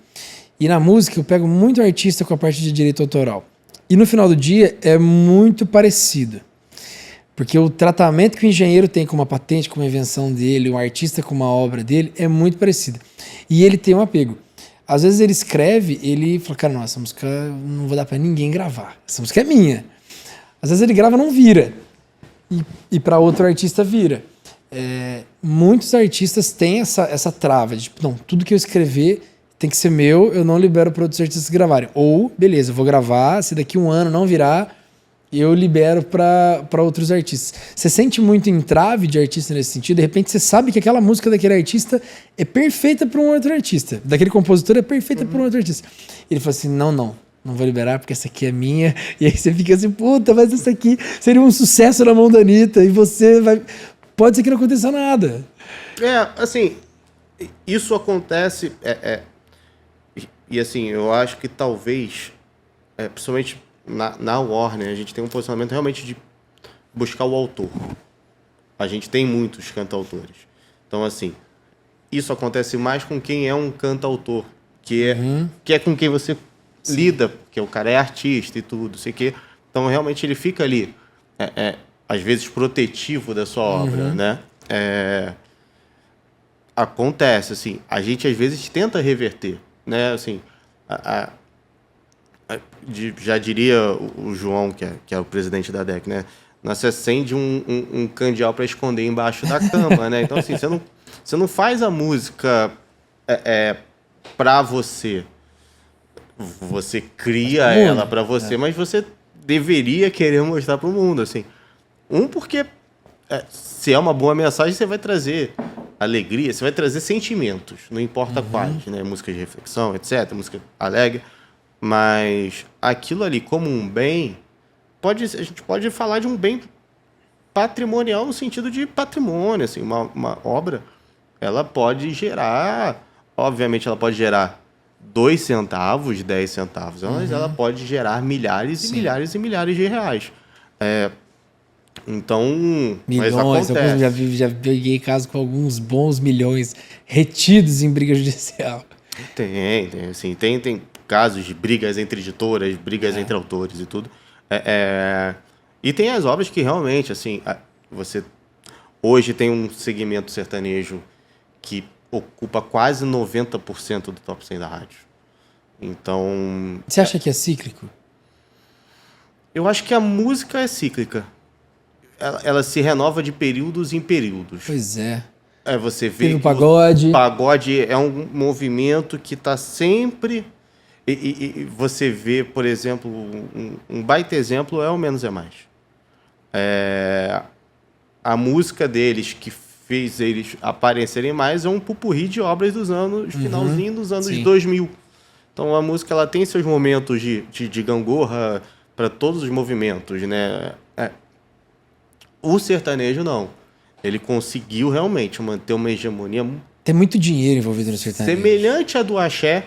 E na música eu pego muito artista com a parte de direito autoral. E no final do dia é muito parecido. Porque o tratamento que o engenheiro tem com uma patente, com uma invenção dele, o artista com uma obra dele, é muito parecido. E ele tem um apego. Às vezes ele escreve, ele fala, cara, não, essa música não vou dar pra ninguém gravar. Essa música é minha. Às vezes ele grava e não vira. E para outro artista vira. Muitos artistas têm essa trava de, tipo, não, tudo que eu escrever tem que ser meu, eu não libero para outros artistas gravarem. Ou, beleza, eu vou gravar, se daqui um ano não virar, eu libero para outros artistas. Você sente muito entrave de artista nesse sentido? De repente você sabe que aquela música daquele artista é perfeita para um outro artista. Daquele compositor é perfeita para um outro artista. Ele fala assim, não vou liberar porque essa aqui é minha. E aí você fica assim, puta, mas essa aqui seria um sucesso na mão da Anitta. E você vai... Pode ser que não aconteça nada. Assim, isso acontece... E assim, eu acho que talvez, principalmente na Warner, a gente tem um posicionamento realmente de buscar o autor. A gente tem muitos cantautores. Então, assim, isso acontece mais com quem é um cantautor, que é com quem você lida, porque o cara é artista e tudo, sei que. Então, realmente, ele fica ali, às vezes, protetivo da sua obra, né? Acontece, assim, a gente, às vezes, tenta reverter, né? Assim, já diria o João, que é o presidente da DEC, né? Você acende um candeal para esconder embaixo da cama, né? Então, assim, você não faz a música para você. Você cria ela para você, mas você deveria querer mostrar para o mundo, assim. Porque se é uma boa mensagem, você vai trazer alegria, você vai trazer sentimentos, não importa quais, né? Música de reflexão, etc., música alegre, mas aquilo ali como um bem, a gente pode falar de um bem patrimonial no sentido de patrimônio, assim, uma obra, ela pode gerar, obviamente ela pode gerar 2 centavos, 10 centavos, mas ela pode gerar milhares e milhares e milhares de reais. Então, milhões, mas já peguei caso com alguns bons milhões retidos em briga judicial. Tem casos de brigas entre editoras, brigas entre autores e tudo. E tem as obras que realmente, assim, você hoje tem um segmento sertanejo que ocupa quase 90% do top 100 da rádio. Então... Você acha que é cíclico? Eu acho que a música é cíclica. Ela se renova de períodos em períodos. Pois é. Você vê Teve o que pagode. o pagode é um movimento que está sempre... E você vê, por exemplo, um baita exemplo é o Menos é Mais. A música deles, que fez eles aparecerem mais, é um pupurri de obras dos anos, finalzinho dos anos 2000. Então a música ela tem seus momentos de gangorra para todos os movimentos, né? O sertanejo não. Ele conseguiu realmente manter uma hegemonia... Tem muito dinheiro envolvido no sertanejo. Semelhante à do axé,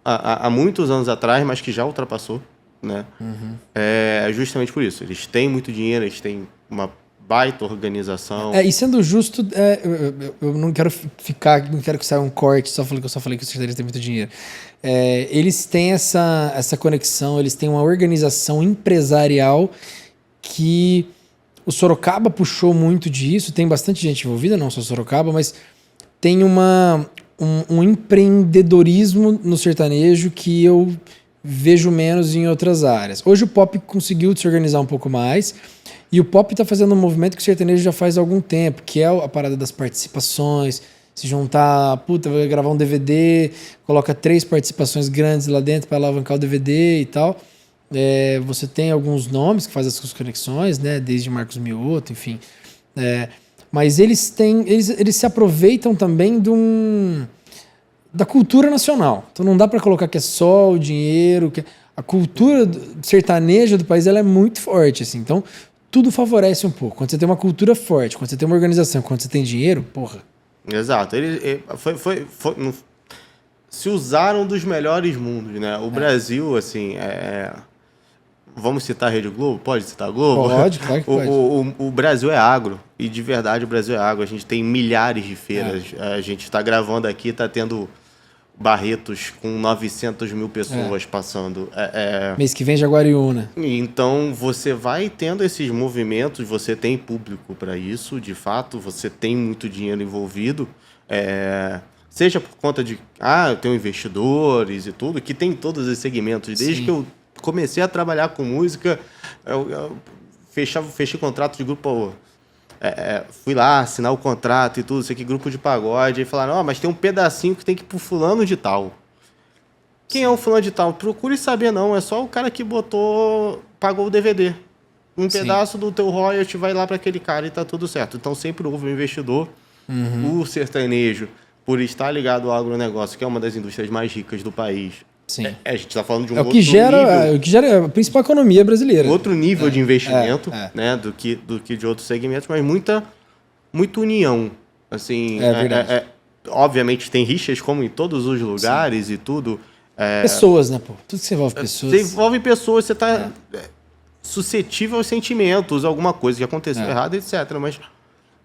há muitos anos atrás, mas que já ultrapassou, né? Justamente por isso. Eles têm muito dinheiro, eles têm uma baita organização. E sendo justo, eu não quero que saia um corte só falando que eu só falei que o sertanejo tem muito dinheiro. Eles têm essa conexão, eles têm uma organização empresarial que o Sorocaba puxou muito disso, tem bastante gente envolvida, não só Sorocaba, mas tem um empreendedorismo no sertanejo que eu vejo menos em outras áreas. Hoje o pop conseguiu se organizar um pouco mais, e o pop está fazendo um movimento que o sertanejo já faz há algum tempo, que é a parada das participações, se juntar, vai gravar um DVD, coloca 3 participações grandes lá dentro para alavancar o DVD e tal. Você tem alguns nomes que fazem essas conexões, né? Desde Marcos Mioto, enfim. Mas eles se aproveitam também da cultura nacional. Então não dá para colocar que é só o dinheiro. A cultura sertaneja do país ela é muito forte, assim. Então tudo favorece um pouco. Quando você tem uma cultura forte, quando você tem uma organização, quando você tem dinheiro, porra. Exato. Se usaram dos melhores mundos, né? O Brasil, assim, vamos citar a Rede Globo? Pode citar a Globo? Pode, claro que pode. O Brasil é agro. E de verdade o Brasil é agro. A gente tem milhares de feiras. A gente está gravando aqui, está tendo Barretos com 900 mil pessoas passando. Mês que vem Jaguariúna. Então você vai tendo esses movimentos, você tem público para isso, de fato, você tem muito dinheiro envolvido. Seja por conta de... eu tenho investidores e tudo, que tem todos os segmentos. Desde que eu comecei a trabalhar com música, eu fechei contrato de grupo... fui lá assinar o contrato e tudo, sei que grupo de pagode, e falaram, mas tem um pedacinho que tem que ir pro fulano de tal. Quem é o fulano de tal? Procure saber, não. É só o cara que pagou o DVD. Um pedaço do teu royalty vai lá para aquele cara e tá tudo certo. Então sempre houve um investidor. O sertanejo, por estar ligado ao agronegócio, que é uma das indústrias mais ricas do país. Sim. A gente está falando de um o outro que gera, nível. O que gera a principal economia brasileira. Outro nível de investimento, né, do que de outros segmentos, mas muita união. Assim, verdade. Obviamente tem rixas, como em todos os lugares e tudo. Pessoas, né, pô? Tudo que você envolve pessoas. Você envolve pessoas, você está suscetível aos sentimentos, alguma coisa que aconteceu errado, etc. Mas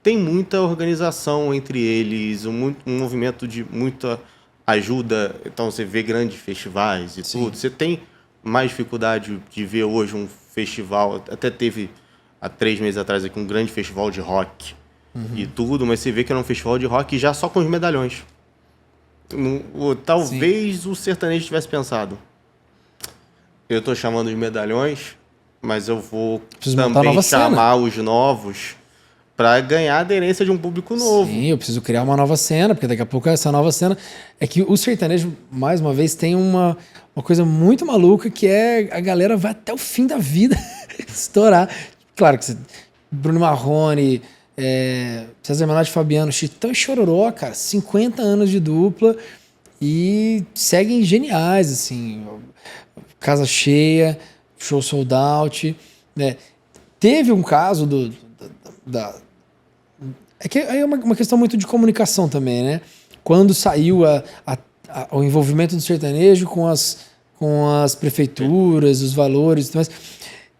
tem muita organização entre eles, um movimento de muita ajuda. Então você vê grandes festivais e tudo. Você tem mais dificuldade de ver hoje um festival. Até teve há 3 meses atrás aqui um grande festival de rock e tudo, mas você vê que era um festival de rock já só com os medalhões. Talvez o sertanejo tivesse pensado, eu estou chamando os medalhões, mas eu vou também chamar os novos para ganhar a aderência de um público novo. Sim, eu preciso criar uma nova cena, porque daqui a pouco essa nova cena... É que o sertanejo, mais uma vez, tem uma coisa muito maluca, que é a galera vai até o fim da vida estourar. Claro que Bruno Marrone, César Menotti, Fabiano, Chitão e Chororó, cara, 50 anos de dupla e seguem geniais, assim, casa cheia, show sold out, né? Teve um caso é uma questão muito de comunicação também, né? Quando saiu o envolvimento do sertanejo com as prefeituras, os valores, mas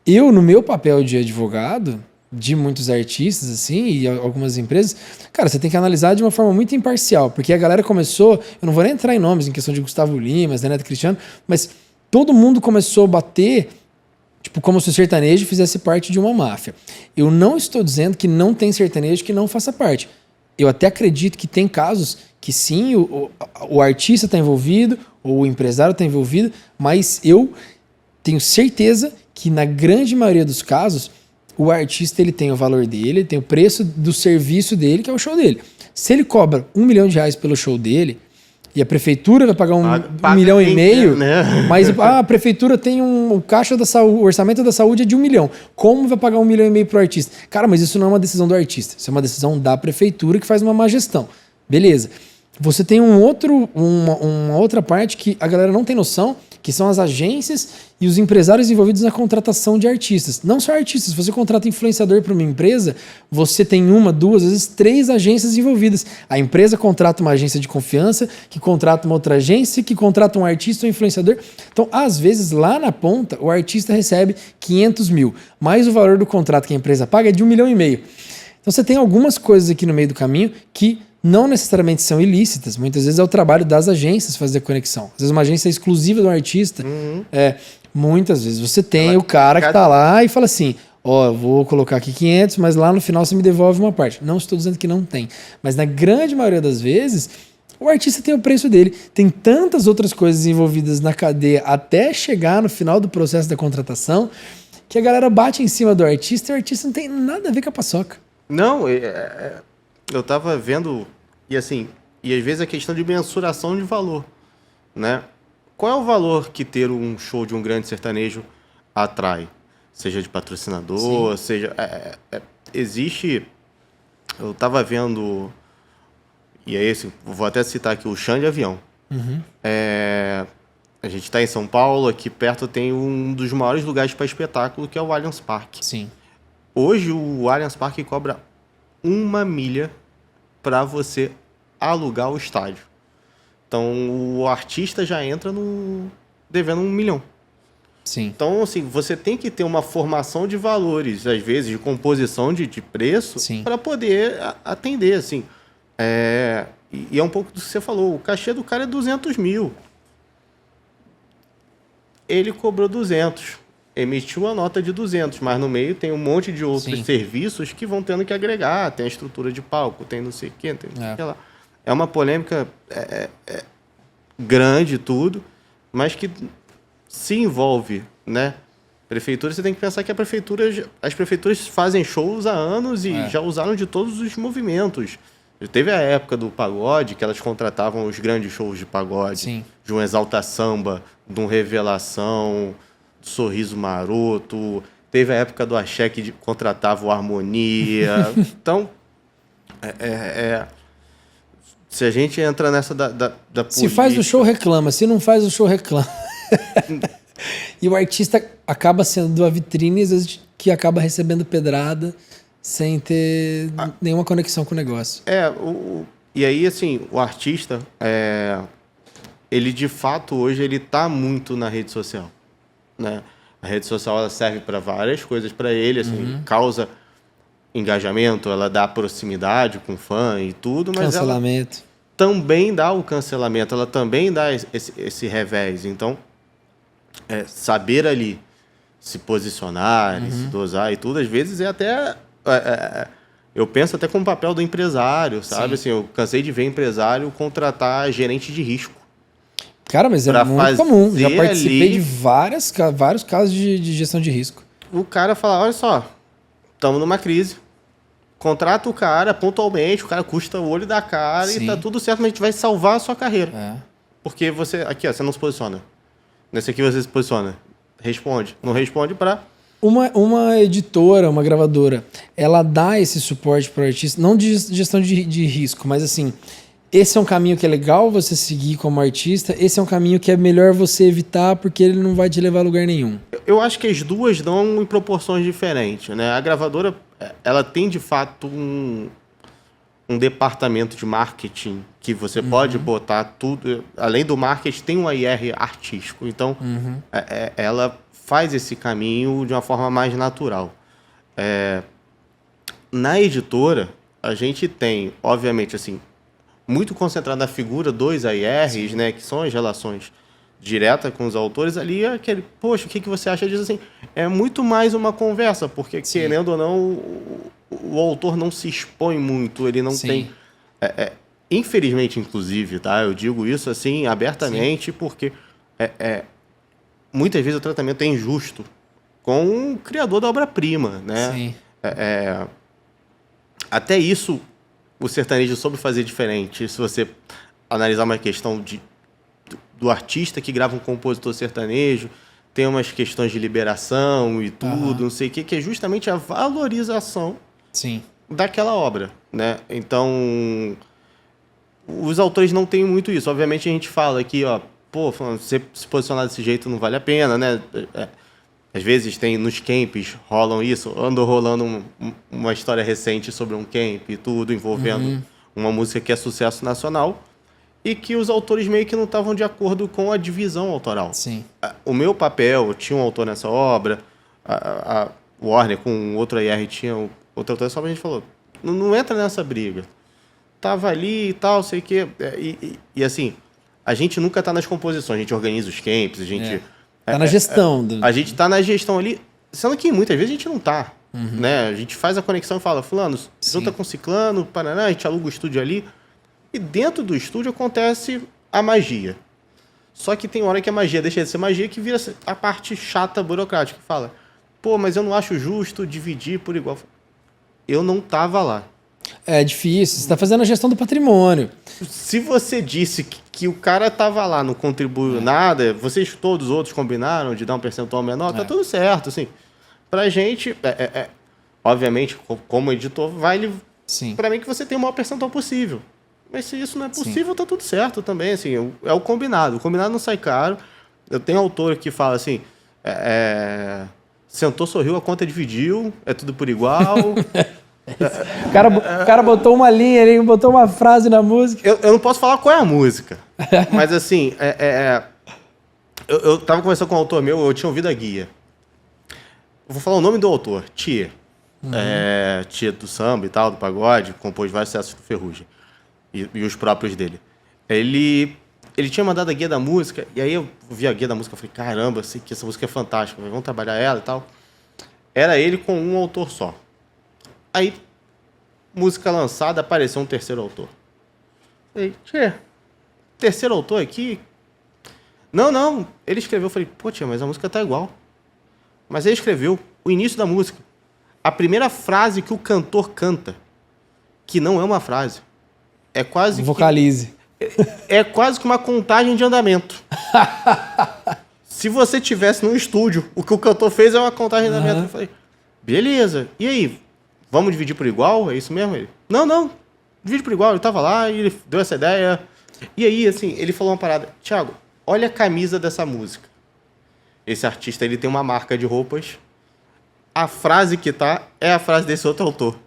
eu, no meu papel de advogado de muitos artistas, assim, e algumas empresas, cara, você tem que analisar de uma forma muito imparcial, porque a galera começou, eu não vou nem entrar em nomes, em questão de Gustavo Lima, Zé Neto Cristiano, mas todo mundo começou a bater, tipo, como se o sertanejo fizesse parte de uma máfia. Eu não estou dizendo que não tem sertanejo que não faça parte. Eu até acredito que tem casos que sim, o artista está envolvido, ou o empresário está envolvido, mas eu tenho certeza que na grande maioria dos casos, o artista ele tem o valor dele, ele tem o preço do serviço dele, que é o show dele. Se ele cobra R$1 milhão pelo show dele, e a prefeitura vai pagar um milhão e meio, né? mas a prefeitura tem o caixa da saúde, o orçamento da saúde é de 1 milhão. Como vai pagar 1,5 milhão pro artista? Cara, mas isso não é uma decisão do artista, isso é uma decisão da prefeitura que faz uma má gestão. Beleza. Você tem uma outra parte que a galera não tem noção, que são as agências e os empresários envolvidos na contratação de artistas. Não só artistas, se você contrata influenciador para uma empresa, você tem 1, 2, às vezes 3 agências envolvidas. A empresa contrata uma agência de confiança, que contrata uma outra agência, que contrata um artista ou influenciador. Então, às vezes, lá na ponta, o artista recebe 500 mil, mais o valor do contrato que a empresa paga é de 1,5 milhão. Então, você tem algumas coisas aqui no meio do caminho que não necessariamente são ilícitas, muitas vezes é o trabalho das agências fazer a conexão. Às vezes uma agência é exclusiva do artista, muitas vezes você tem o cara que tá lá e fala assim, eu vou colocar aqui 500, mas lá no final você me devolve uma parte. Não estou dizendo que não tem, mas na grande maioria das vezes, o artista tem o preço dele, tem tantas outras coisas envolvidas na cadeia até chegar no final do processo da contratação, que a galera bate em cima do artista e o artista não tem nada a ver com a paçoca. Não, eu tava vendo, e às vezes a questão de mensuração de valor, né? Qual é o valor que ter um show de um grande sertanejo atrai? Seja de patrocinador, seja... existe... Eu tava vendo... E é esse, vou até citar aqui o Xande Avião. A gente está em São Paulo, aqui perto tem um dos maiores lugares para espetáculo, que é o Allianz Parque. Sim. Hoje o Allianz Parque cobra 1 milha para você alugar o estádio. Então o artista já entra devendo 1 milhão. Sim. Então, assim, você tem que ter uma formação de valores, às vezes, de composição de preço, para poder atender, assim. E é um pouco do que você falou, o cachê do cara é 200 mil. Ele cobrou 200, emitiu a nota de 200, mas no meio tem um monte de outros serviços que vão tendo que agregar, tem a estrutura de palco, tem não sei o quê, tem sei lá. É uma polêmica grande tudo, mas que se envolve, né? Prefeitura, você tem que pensar que as prefeituras fazem shows há anos e já usaram de todos os movimentos. Teve a época do pagode, que elas contratavam os grandes shows de pagode, de um Exalta Samba, de um Revelação, do Sorriso Maroto. Teve a época do axé que contratava o Harmonia. Então, se a gente entra nessa da política... Se faz o show, reclama. Se não faz o show, reclama. E o artista acaba sendo a vitrine, às vezes, que acaba recebendo pedrada sem ter nenhuma conexão com o negócio. E aí, assim, o artista, ele de fato, hoje, ele tá muito na rede social, né? A rede social, ela serve para várias coisas para ele, assim, causa engajamento, ela dá proximidade com o fã e tudo, mas cancelamento. Ela também dá o cancelamento, ela também dá esse revés. Então, saber ali se posicionar, se dosar e tudo, às vezes é até... eu penso até como papel do empresário, sabe? Assim, eu cansei de ver empresário contratar gerente de risco. Cara, mas é muito comum. Já participei de vários casos de gestão de risco. O cara fala, olha só, estamos numa crise. Contrata o cara pontualmente, o cara custa o olho da cara e tá tudo certo, mas a gente vai salvar a sua carreira. Porque você... Aqui, ó, você não se posiciona. Nesse aqui você se posiciona. Responde. Não responde para... Uma editora, uma gravadora, ela dá esse suporte para o artista, não de gestão de risco, mas assim, esse é um caminho que é legal você seguir como artista, esse é um caminho que é melhor você evitar porque ele não vai te levar a lugar nenhum. Eu acho que as duas dão em proporções diferentes, né? A gravadora, ela tem de fato um departamento de marketing que você pode botar tudo, além do marketing tem um IR artístico, então ela faz esse caminho de uma forma mais natural. Na editora, a gente tem, obviamente, assim, muito concentrado na figura dos AIRs, né, que são as relações diretas com os autores, ali é aquele, poxa, o que você acha disso? Assim, é muito mais uma conversa, porque, querendo ou não, o autor não se expõe muito, ele não tem... infelizmente, inclusive, tá? Eu digo isso assim abertamente, porque... muitas vezes o tratamento é injusto com o criador da obra-prima, né? Sim. Até isso o sertanejo soube fazer diferente. Se você analisar uma questão do artista que grava um compositor sertanejo, tem umas questões de liberação e tudo, não sei o que é justamente a valorização Sim. daquela obra, né? Então, os autores não têm muito isso. Obviamente a gente fala aqui, ó, pô, você se posicionar desse jeito não vale a pena, né? Às vezes tem nos camps, rolam isso. Andou rolando uma história recente sobre um camp e tudo, envolvendo uma música que é sucesso nacional e que os autores meio que não estavam de acordo com a divisão autoral. Sim. O meu papel, tinha um autor nessa obra, a Warner com outro IR tinha outro autor, só a gente falou, não entra nessa briga. Tava ali e tal, sei o quê. E assim, a gente nunca tá nas composições, a gente organiza os camps, a gente... Tá na gestão. A gente tá na gestão ali, sendo que muitas vezes a gente não tá, né? A gente faz a conexão e fala, fulano, junta com ciclano, paraná, a gente aluga o estúdio ali. E dentro do estúdio acontece a magia. Só que tem hora que a magia deixa de ser magia, que vira a parte chata, burocrática, que fala, pô, mas eu não acho justo dividir por igual. Eu não tava lá. É difícil, você está fazendo a gestão do patrimônio. Se você disse que o cara tava lá, não contribuiu nada, vocês todos os outros combinaram de dar um percentual menor, tá tudo certo, assim. Pra gente, obviamente, como editor, vale pra mim que você tenha o maior percentual possível. Mas se isso não é possível, tá tudo certo também, assim, é o combinado. O combinado não sai caro. Eu tenho autor que fala assim, sentou, sorriu, a conta dividiu, é tudo por igual... O cara botou uma linha ali, botou uma frase na música. Eu não posso falar qual é a música, mas assim, eu tava conversando com um autor meu, eu tinha ouvido a guia. Eu vou falar o nome do autor, Tia. Tia do samba e tal, do pagode, compôs vários sucessos do Ferrugem. E os próprios dele. Ele tinha mandado a guia da música, e aí eu vi a guia da música e falei, caramba, sei que essa música é fantástica, vamos trabalhar ela e tal. Era ele com um autor só. Aí, música lançada, apareceu um terceiro autor. Falei, tia, terceiro autor aqui? Não, ele escreveu. Eu falei, pô, tia, mas a música tá igual. Mas ele escreveu o início da música. A primeira frase que o cantor canta, que não é uma frase, é quase vocalize. É quase que uma contagem de andamento. Se você tivesse no estúdio, o que o cantor fez é uma contagem de andamento. Eu falei, beleza, e aí? Vamos dividir por igual? É isso mesmo? Ele, não, divide por igual. Ele tava lá e ele deu essa ideia. E aí, assim, ele falou uma parada. Thiago, olha a camisa dessa música. Esse artista, ele tem uma marca de roupas. A frase que tá é a frase desse outro autor.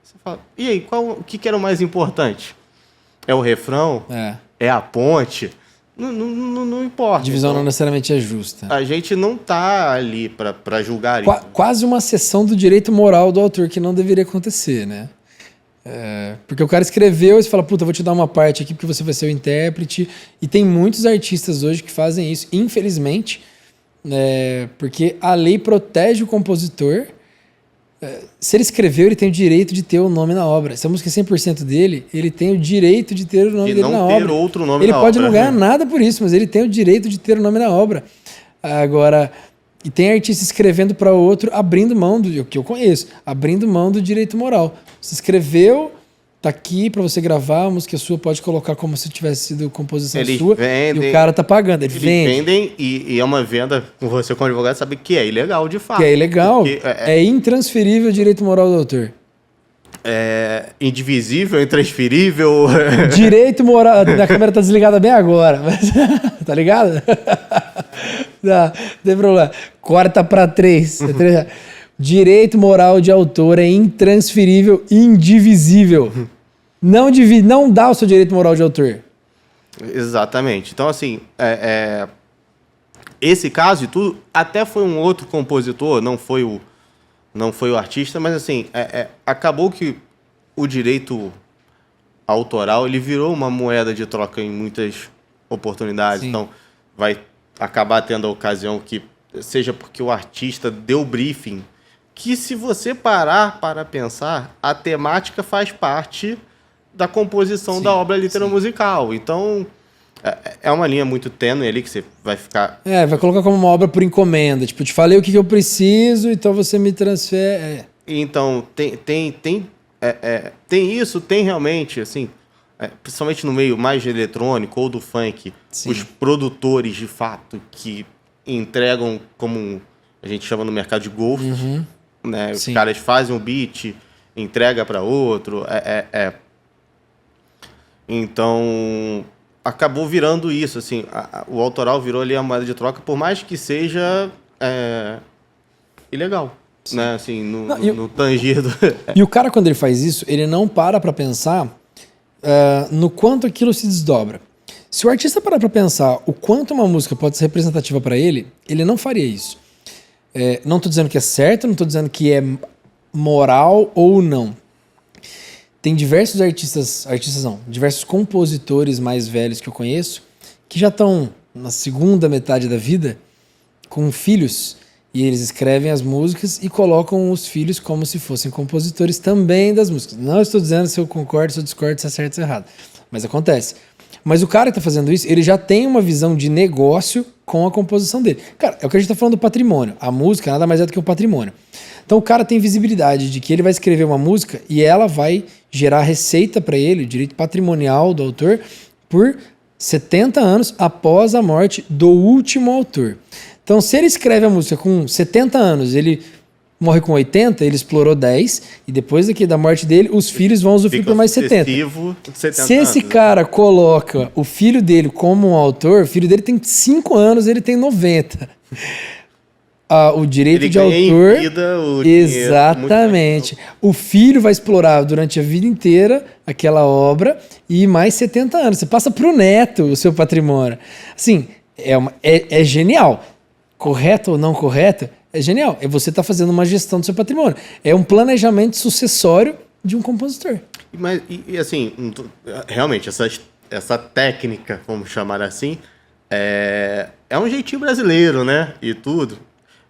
Você fala, e aí, o que era o mais importante? É o refrão? É a ponte? Não importa. A divisão não necessariamente é justa. A gente não tá ali para julgar isso. Quase uma cessão do direito moral do autor, que não deveria acontecer, né? Porque o cara escreveu e você fala, puta, vou te dar uma parte aqui porque você vai ser o intérprete. E tem muitos artistas hoje que fazem isso, infelizmente, porque a lei protege o compositor. Se ele escreveu, ele tem o direito de ter o nome na obra. Se a música é 100% dele, ele tem o direito de ter o nome dele na obra. Não ter outro nome na obra. Ele pode não ganhar né? nada por isso, mas ele tem o direito de ter o nome na obra. Agora, e tem artista escrevendo para outro, abrindo mão do que eu conheço, abrindo mão do direito moral. Você escreveu, tá aqui para você gravar, a música é sua, pode colocar como se tivesse sido composição sua. Vendem, e o cara tá pagando. Eles vendem e é uma venda, com você como advogado sabe que é ilegal de fato. Que é ilegal, é intransferível o direito moral do autor. É indivisível, intransferível. Direito moral. A câmera tá desligada bem agora, mas tá ligado? Não tem problema. Corta pra 3. Direito moral de autor é intransferível, indivisível. Não dá o seu direito moral de autor. Exatamente. Então, assim, esse caso e tudo, até foi um outro compositor, não foi o artista, mas assim, acabou que o direito autoral ele virou uma moeda de troca em muitas oportunidades. Sim. Então, vai acabar tendo a ocasião que seja porque o artista deu briefing, que se você parar para pensar, a temática faz parte da composição da obra literatura musical. Então, É uma linha muito tênue ali que você vai ficar... Vai colocar como uma obra por encomenda. Tipo, te falei o que eu preciso, então você me transfere. Então, tem isso, tem realmente, assim, principalmente no meio mais eletrônico ou do funk, Sim. os produtores, de fato, que entregam como a gente chama no mercado de golfe, né? Os Sim. caras fazem um beat, entrega para outro, Então, acabou virando isso, assim, o autoral virou ali a moeda de troca, por mais que seja ilegal. Né, assim, no tangido. E o cara, quando ele faz isso, ele não para pra pensar no quanto aquilo se desdobra. Se o artista parar pra pensar o quanto uma música pode ser representativa pra ele, ele não faria isso. Não tô dizendo que é certo, não tô dizendo que é moral ou não. Tem diversos diversos compositores mais velhos que eu conheço, que já estão na segunda metade da vida com filhos. E eles escrevem as músicas e colocam os filhos como se fossem compositores também das músicas. Não estou dizendo se eu concordo, se eu discordo, se é certo ou se é errado. Mas acontece. Mas o cara que está fazendo isso, ele já tem uma visão de negócio com a composição dele. Cara, é o que a gente está falando do patrimônio. A música nada mais é do que um patrimônio. Então o cara tem visibilidade de que ele vai escrever uma música e ela vai gerar receita para ele, o direito patrimonial do autor, por 70 anos após a morte do último autor. Então, se ele escreve a música com 70 anos, ele morre com 80, ele explorou 10, e depois da morte dele, os filhos vão usufruir por mais 70. Se esse cara coloca o filho dele como um autor, o filho dele tem 5 anos, ele tem 90. O direito ele de autor... vida, exatamente. O filho vai explorar durante a vida inteira aquela obra e mais 70 anos. Você passa pro neto o seu patrimônio. Assim, é genial. Correto ou não correto, é genial. Você está fazendo uma gestão do seu patrimônio. É um planejamento sucessório de um compositor. Mas, assim, realmente, essa técnica, vamos chamar assim, é um jeitinho brasileiro, né? E tudo.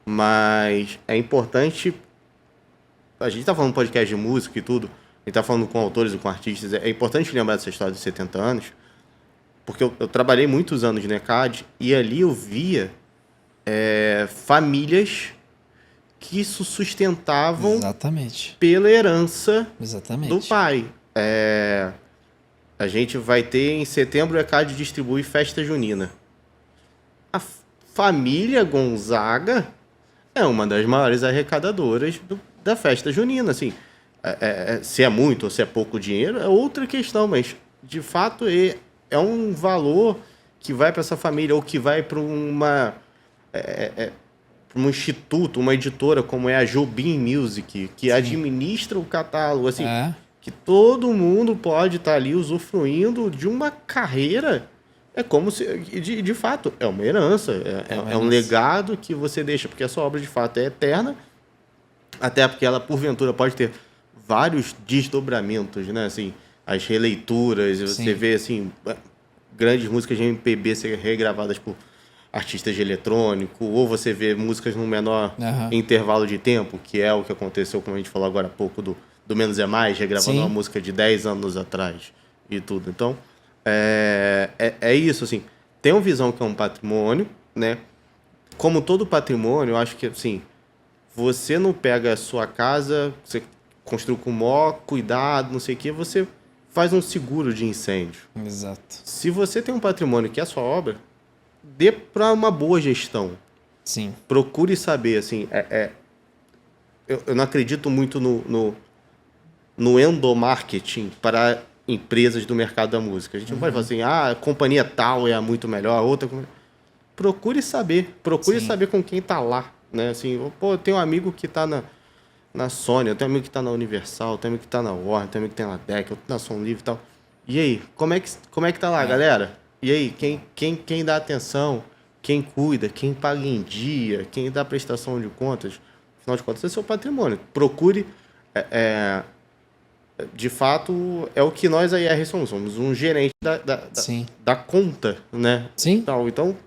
Mas é importante... A gente está falando de podcast de música e tudo. A gente está falando com autores e com artistas. É importante lembrar dessa história dos 70 anos. Porque eu trabalhei muitos anos no ECAD e ali eu via... famílias que se sustentavam exatamente pela herança exatamente do pai. A gente vai ter em setembro o ECAD distribui festa junina. A família Gonzaga é uma das maiores arrecadadoras da festa junina. Assim, se é muito ou se é pouco dinheiro é outra questão, mas de fato é um valor que vai para essa família ou que vai para um instituto, uma editora como é a Jobim Music, que administra o catálogo, assim, que todo mundo pode estar ali usufruindo de uma carreira. É como se, de fato, é uma herança, é um legado que você deixa, porque a sua obra de fato é eterna, até porque ela, porventura, pode ter vários desdobramentos, né? Assim, as releituras, você vê, assim, grandes músicas de MPB serem regravadas por artistas de eletrônico, ou você vê músicas num menor intervalo de tempo, que é o que aconteceu, como a gente falou agora há pouco, do Menos é Mais, regravando uma música de 10 anos atrás e tudo. Então, é isso, assim. Tem uma visão que é um patrimônio, né? Como todo patrimônio, eu acho que, assim, você não pega a sua casa, você construiu com o maior cuidado, não sei o quê, você faz um seguro de incêndio. Exato. Se você tem um patrimônio que é a sua obra, dê para uma boa gestão. Sim. Procure saber, assim, eu não acredito muito no endomarketing para empresas do mercado da música. A gente não pode falar assim, a companhia tal é muito melhor, a outra... Procure saber saber com quem está lá, né? Assim, pô, tem um amigo que está na Sony, eu tenho um amigo que está na Universal, eu tenho um amigo que está na Warner, eu tenho um amigo que está na DEC, eu na Som Livre e tal. E aí, como é que tá lá, galera? E aí, quem dá atenção, quem cuida, quem paga em dia, quem dá prestação de contas, afinal de contas, é seu patrimônio. Procure, de fato, é o que nós a IR somos um gerente da conta, né? Sim. Então,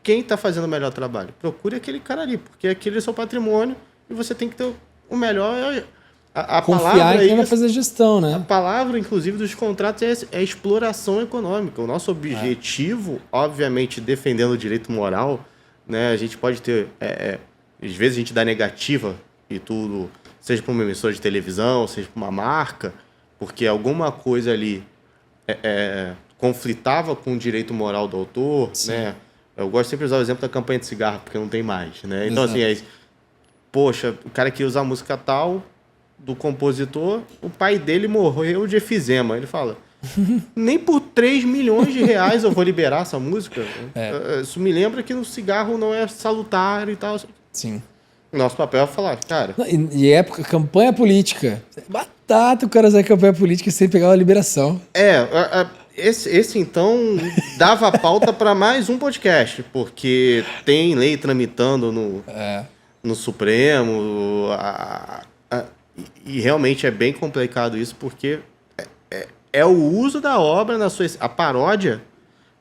quem está fazendo o melhor trabalho? Procure aquele cara ali, porque aquele é seu patrimônio e você tem que ter o melhor... A confiar palavra em quem é vai isso. fazer a gestão, né? A palavra, inclusive, dos contratos é exploração econômica. O nosso objetivo, obviamente, defendendo o direito moral, né? A gente pode ter... às vezes a gente dá negativa e tudo, seja para uma emissora de televisão, seja para uma marca, porque alguma coisa ali conflitava com o direito moral do autor, né? Eu gosto sempre de usar o exemplo da campanha de cigarro, porque não tem mais, né? Então, assim, poxa, o cara queria usar a música tal do compositor, o pai dele morreu de efizema. Ele fala, nem por 3 milhões de reais eu vou liberar essa música. Isso me lembra que o cigarro não é salutar e tal. Sim. Nosso papel é falar, cara... E época, campanha política. Batata o cara usar campanha política sem pegar uma liberação. Esse então dava pauta para mais um podcast, porque tem lei tramitando no Supremo, e realmente é bem complicado isso, porque é o uso da obra na sua... A paródia,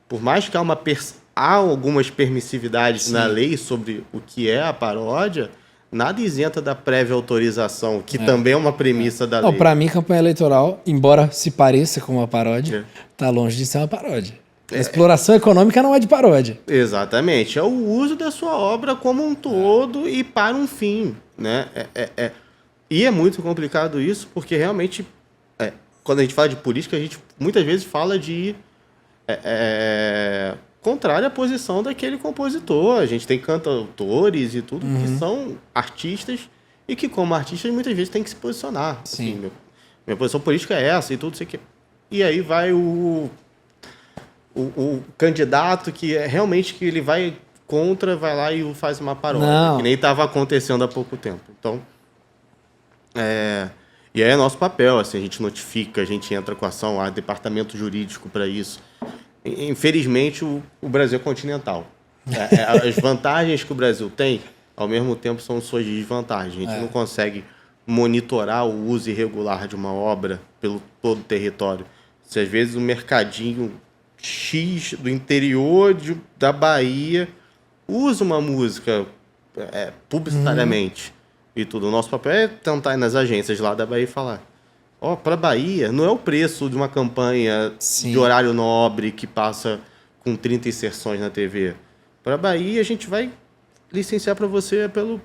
por mais que há algumas permissividades na lei sobre o que é a paródia, nada isenta da prévia autorização, que também é uma premissa da lei. Para mim, campanha eleitoral, embora se pareça com uma paródia, tá longe de ser uma paródia. A exploração econômica não é de paródia. Exatamente. É o uso da sua obra como um todo e para um fim, né? E é muito complicado isso, porque realmente, quando a gente fala de política, a gente muitas vezes fala de contrária à posição daquele compositor. A gente tem cantautores e tudo que são artistas e que, como artistas, muitas vezes tem que se posicionar. Sim. Assim, minha posição política é essa e tudo, sei que. E aí vai o candidato que realmente que ele vai contra, vai lá e faz uma paródia, que nem estava acontecendo há pouco tempo. Então, e aí é nosso papel, assim, a gente notifica, a gente entra com ação, há departamento jurídico para isso. Infelizmente, o Brasil é continental. As vantagens que o Brasil tem, ao mesmo tempo, são suas desvantagens. A gente não consegue monitorar o uso irregular de uma obra pelo todo o território. Se às vezes o mercadinho X do interior da Bahia usa uma música publicitariamente e tudo, o nosso papel é tentar ir nas agências lá da Bahia e falar: para Bahia, não é o preço de uma campanha de horário nobre que passa com 30 inserções na TV. Para Bahia, a gente vai licenciar para você pelo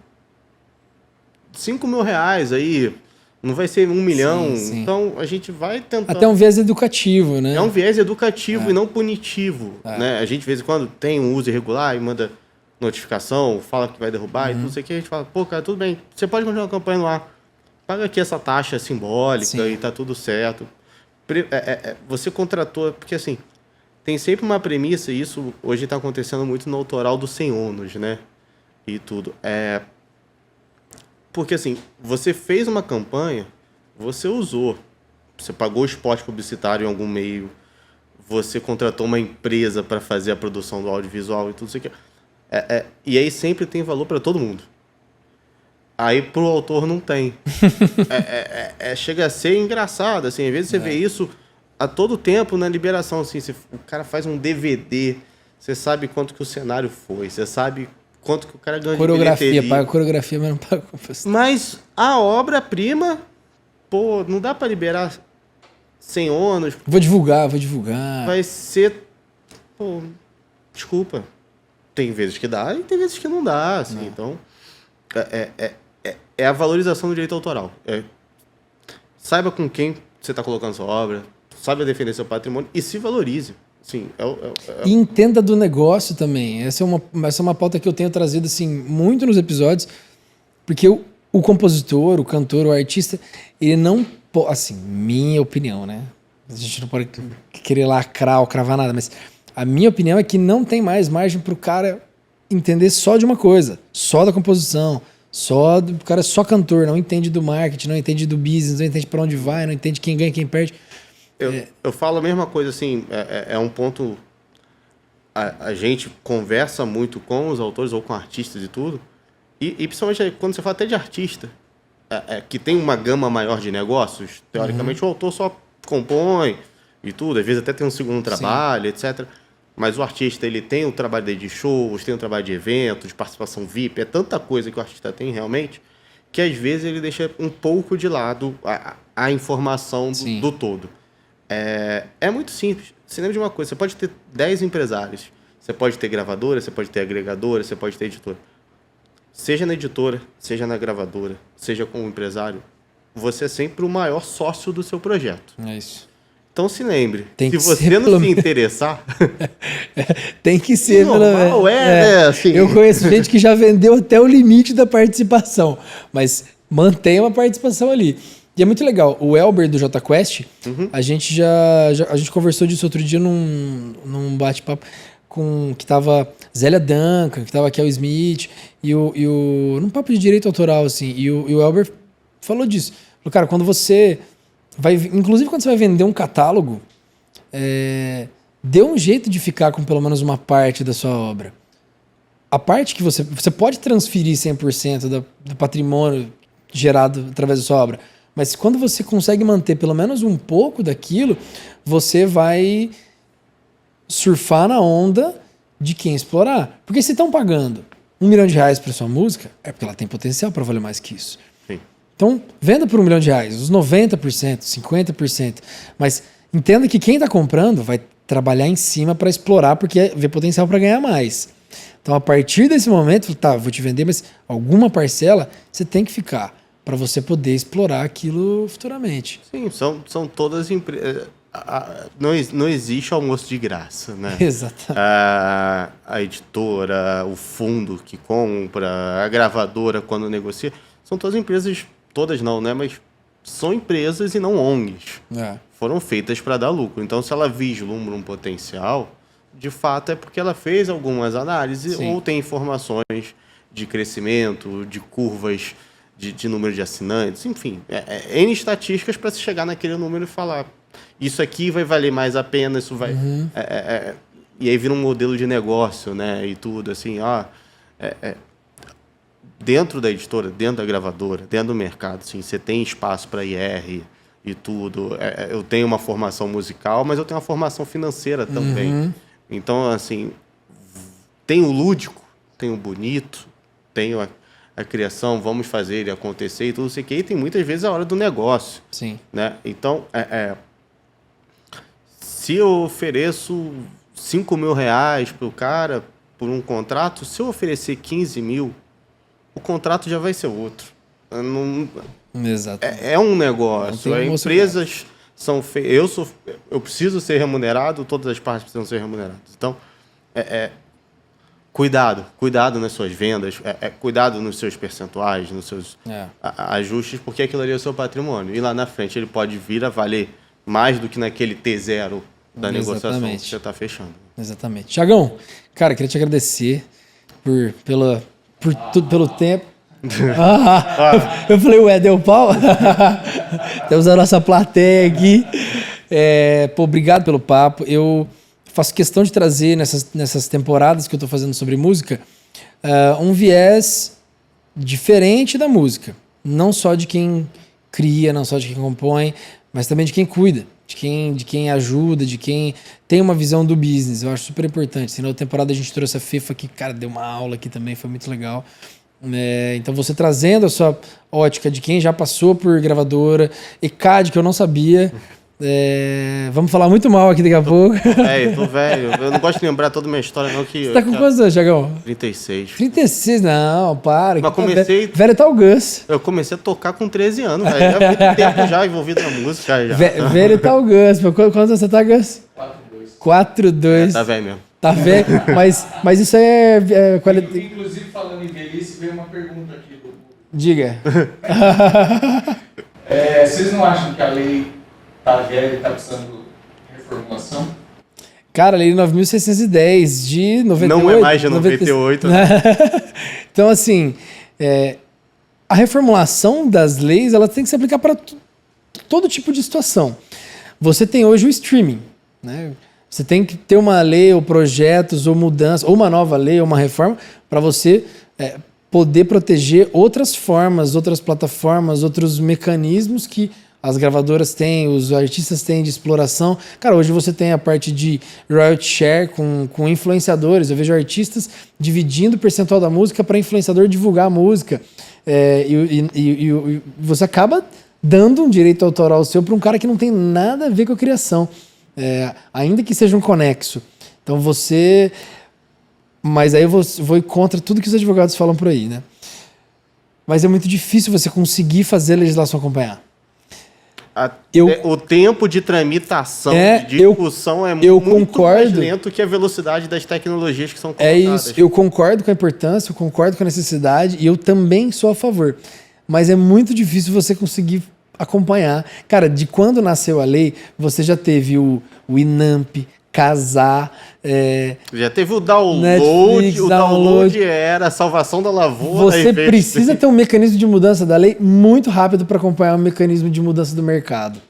5 mil reais aí. Não vai ser 1 milhão. Sim. Então, a gente vai tentar... Até um viés educativo, né? É um viés educativo e não punitivo. Né? A gente, de vez em quando, tem um uso irregular e manda notificação, fala que vai derrubar e tudo isso aqui. A gente fala, cara, tudo bem, você pode continuar a campanha no ar. Paga aqui essa taxa simbólica e tá tudo certo. Você contratou... Porque, assim, tem sempre uma premissa, e isso hoje está acontecendo muito no autoral do sem ônus, né? E tudo. Porque, assim, você fez uma campanha, você usou. Você pagou o spot publicitário em algum meio, você contratou uma empresa para fazer a produção do audiovisual e tudo isso aqui. E aí sempre tem valor para todo mundo. Aí pro autor não tem. Chega a ser engraçado, assim, às vezes você vê isso a todo tempo na liberação, assim, o cara faz um DVD, você sabe quanto que o cenário foi, você sabe quanto que o cara ganha de bilheteria. Paga coreografia, mas não paga composição. Mas a obra-prima, não dá para liberar sem ônus. Vou divulgar. Vai ser, desculpa. Tem vezes que dá e tem vezes que não dá, assim, então... É a valorização do direito autoral. Saiba com quem você está colocando sua obra, saiba defender seu patrimônio e se valorize. Sim, E entenda do negócio também. Essa é uma pauta que eu tenho trazido assim, muito nos episódios, porque o compositor, o cantor, o artista, ele não... Assim, minha opinião, né? A gente não pode querer lacrar ou cravar nada, mas a minha opinião é que não tem mais margem para o cara entender só de uma coisa, só da composição, o cara é só cantor, não entende do marketing, não entende do business, não entende para onde vai, não entende quem ganha, quem perde. Eu falo a mesma coisa, assim, é um ponto... A gente conversa muito com os autores ou com artistas e tudo, e principalmente quando você fala até de artista, que tem uma gama maior de negócios, teoricamente o autor só compõe e tudo, às vezes até tem um segundo trabalho, etc. Mas o artista, ele tem o trabalho dele de shows, tem o trabalho de eventos, de participação VIP, é tanta coisa que o artista tem realmente, que às vezes ele deixa um pouco de lado a informação do todo. É muito simples. Você lembra de uma coisa, você pode ter 10 empresários, você pode ter gravadora, você pode ter agregadora, você pode ter editora. Seja na editora, seja na gravadora, seja como empresário, você é sempre o maior sócio do seu projeto. É isso. Então se lembre, Se você não se interessar... Tem que ser. Normal, né? Assim. Eu conheço gente que já vendeu até o limite da participação, mas mantém uma participação ali. E é muito legal. O Elber do Jota Quest, a gente a gente conversou disso outro dia num bate-papo que tava Zélia Duncan, que tava Kel Smith, num papo de direito autoral, assim, e o Elber falou disso. Falou, cara, quando você vai, inclusive quando você vai vender um catálogo, dê um jeito de ficar com pelo menos uma parte da sua obra. A parte que você pode transferir 100% do patrimônio gerado através da sua obra, mas quando você consegue manter pelo menos um pouco daquilo, você vai surfar na onda de quem explorar. Porque se estão pagando R$1 milhão para sua música, é porque ela tem potencial para valer mais que isso. Sim. Então, venda por R$1 milhão, os 90%, 50%. Mas entenda que quem está comprando vai trabalhar em cima para explorar, porque vê potencial para ganhar mais. Então, a partir desse momento, tá, vou te vender, mas alguma parcela você tem que ficar para você poder explorar aquilo futuramente. Sim, são todas empresas. Não existe almoço de graça, né? Exatamente. A editora, o fundo que compra, a gravadora quando negocia, são todas empresas, todas não, né? Mas são empresas e não ONGs. Foram feitas para dar lucro. Então, se ela vislumbra um potencial, de fato é porque ela fez algumas análises. Sim. Ou tem informações de crescimento, de curvas de número de assinantes, enfim, N estatísticas para se chegar naquele número e falar isso aqui vai valer mais a pena, isso vai... E aí vira um modelo de negócio, né? E tudo, assim, dentro da editora, dentro da gravadora, dentro do mercado, assim, você tem espaço para IR e tudo. Eu tenho uma formação musical, mas eu tenho uma formação financeira também. Então, assim, tem o lúdico, tem o bonito, tem a criação, vamos fazer ele acontecer e tudo isso aqui. E tem muitas vezes a hora do negócio. Sim. Né? Então, se eu ofereço R$5 mil para o cara por um contrato, se eu oferecer 15 mil, o contrato já vai ser outro. Exato. É um negócio. Empresas são feitas. Eu preciso ser remunerado, todas as partes precisam ser remuneradas. Então, Cuidado nas suas vendas, cuidado nos seus percentuais, nos seus ajustes, porque aquilo ali é o seu patrimônio. E lá na frente ele pode vir a valer mais do que naquele T0 da negociação que você está fechando. Exatamente. Tiagão, cara, queria te agradecer pelo tempo. Eu falei, deu pau? Temos a nossa plateia aqui. Obrigado pelo papo. Eu faço questão de trazer nessas temporadas que eu estou fazendo sobre música um viés diferente da música. Não só de quem cria, não só de quem compõe, mas também de quem cuida, de quem ajuda, de quem tem uma visão do business. Eu acho super importante. Na outra temporada a gente trouxe a Fefa, que, cara, deu uma aula aqui também, foi muito legal. Então você trazendo a sua ótica de quem já passou por gravadora, ECAD, que eu não sabia... vamos falar muito mal aqui daqui a pouco. Tô velho. Eu não gosto de lembrar toda a minha história, não. Você tá com quantos anos, Thiagão? 36. 36? Não, para. Mas comecei... Velho tá o Gus. Eu comecei a tocar com 13 anos, velho. Já há muito tempo já envolvido na música. Já. Velho tá o Gus. Quantos anos você tá, Gus? 4'2". Tá velho mesmo. Tá velho, mas isso aí é qualidade. Inclusive, falando em velhice, veio uma pergunta aqui. Diga. Vocês não acham que a lei tá velha e tá precisando de reformulação? Cara, a lei 9.610 de 98. Não é mais de 98. Né? Então, assim, a reformulação das leis, ela tem que se aplicar para todo tipo de situação. Você tem hoje o streaming, né? Você tem que ter uma lei, ou projetos, ou mudança, ou uma nova lei, ou uma reforma, para você poder proteger outras formas, outras plataformas, outros mecanismos que as gravadoras têm, os artistas têm de exploração. Cara, hoje você tem a parte de royalty share com influenciadores. Eu vejo artistas dividindo o percentual da música para influenciador divulgar a música. E você acaba dando um direito autoral seu para um cara que não tem nada a ver com a criação, ainda que seja um conexo. Então você... Mas aí eu vou contra tudo que os advogados falam por aí, né? Mas é muito difícil você conseguir fazer a legislação acompanhar. O tempo de tramitação, de discussão é muito mais lento que a velocidade das tecnologias que são colocadas. É isso, eu concordo com a importância, eu concordo com a necessidade e eu também sou a favor. Mas é muito difícil você conseguir acompanhar. Cara, de quando nasceu a lei, você já teve o INAMP, Casar... já teve o download, Netflix, o download era a salvação da lavoura. Você precisa ter um mecanismo de mudança da lei muito rápido para acompanhar o mecanismo de mudança do mercado.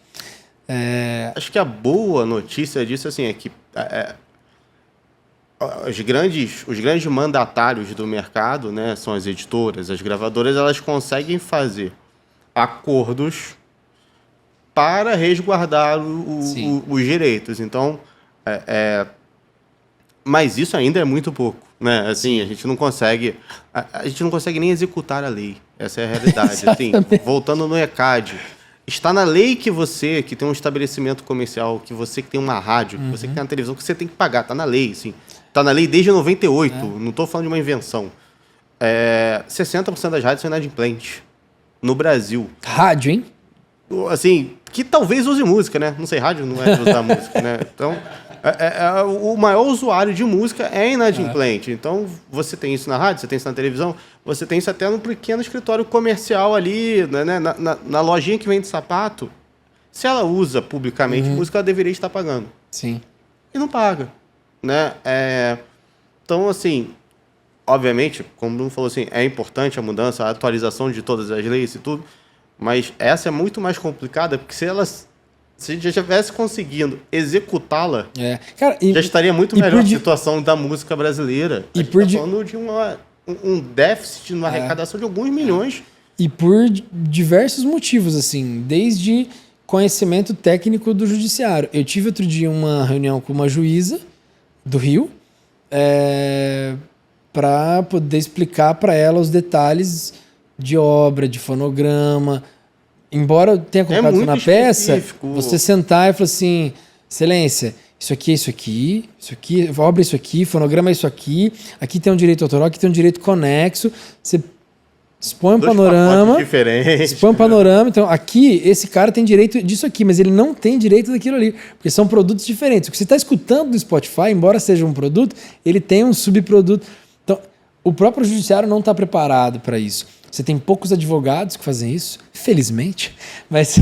Acho que a boa notícia disso assim, é que os grandes mandatários do mercado, né, são as editoras, as gravadoras, elas conseguem fazer acordos para resguardar os direitos. Então, mas isso ainda é muito pouco, né? Assim, a gente não consegue nem executar a lei. Essa é a realidade. Assim, voltando no ECAD, está na lei que você que tem um estabelecimento comercial, que você que tem uma rádio, que você que tem uma televisão, que você tem que pagar. Está na lei, sim. Está na lei desde 98. Não estou falando de uma invenção. 60% das rádios são inadimplentes no Brasil. Rádio, hein? Assim, que talvez use música, né? Não sei, rádio não é de usar música, né? Então, o maior usuário de música é inadimplente. Então, você tem isso na rádio, você tem isso na televisão, você tem isso até no pequeno escritório comercial ali, né? na lojinha que vende sapato. Se ela usa publicamente música, ela deveria estar pagando. Sim. E não paga, né? Então, assim, obviamente, como o Bruno falou assim, é importante a mudança, a atualização de todas as leis e tudo, mas essa é muito mais complicada, porque se a gente já estivesse conseguindo executá-la, Cara, já estaria muito melhor a situação da música brasileira. A gente está falando de um déficit na arrecadação de alguns milhões. E por diversos motivos, assim, desde conhecimento técnico do judiciário. Eu tive outro dia uma reunião com uma juíza do Rio para poder explicar para ela os detalhes de obra, de fonograma. Embora eu tenha colocado isso na peça, você sentar e falar assim, excelência, isso aqui, obra isso aqui, fonograma é isso aqui tem um direito autoral, aqui tem um direito conexo, você expõe um panorama, então aqui esse cara tem direito disso aqui, mas ele não tem direito daquilo ali, porque são produtos diferentes. O que você está escutando do Spotify, embora seja um produto, ele tem um subproduto. Então, o próprio judiciário não está preparado para isso. Você tem poucos advogados que fazem isso, felizmente, mas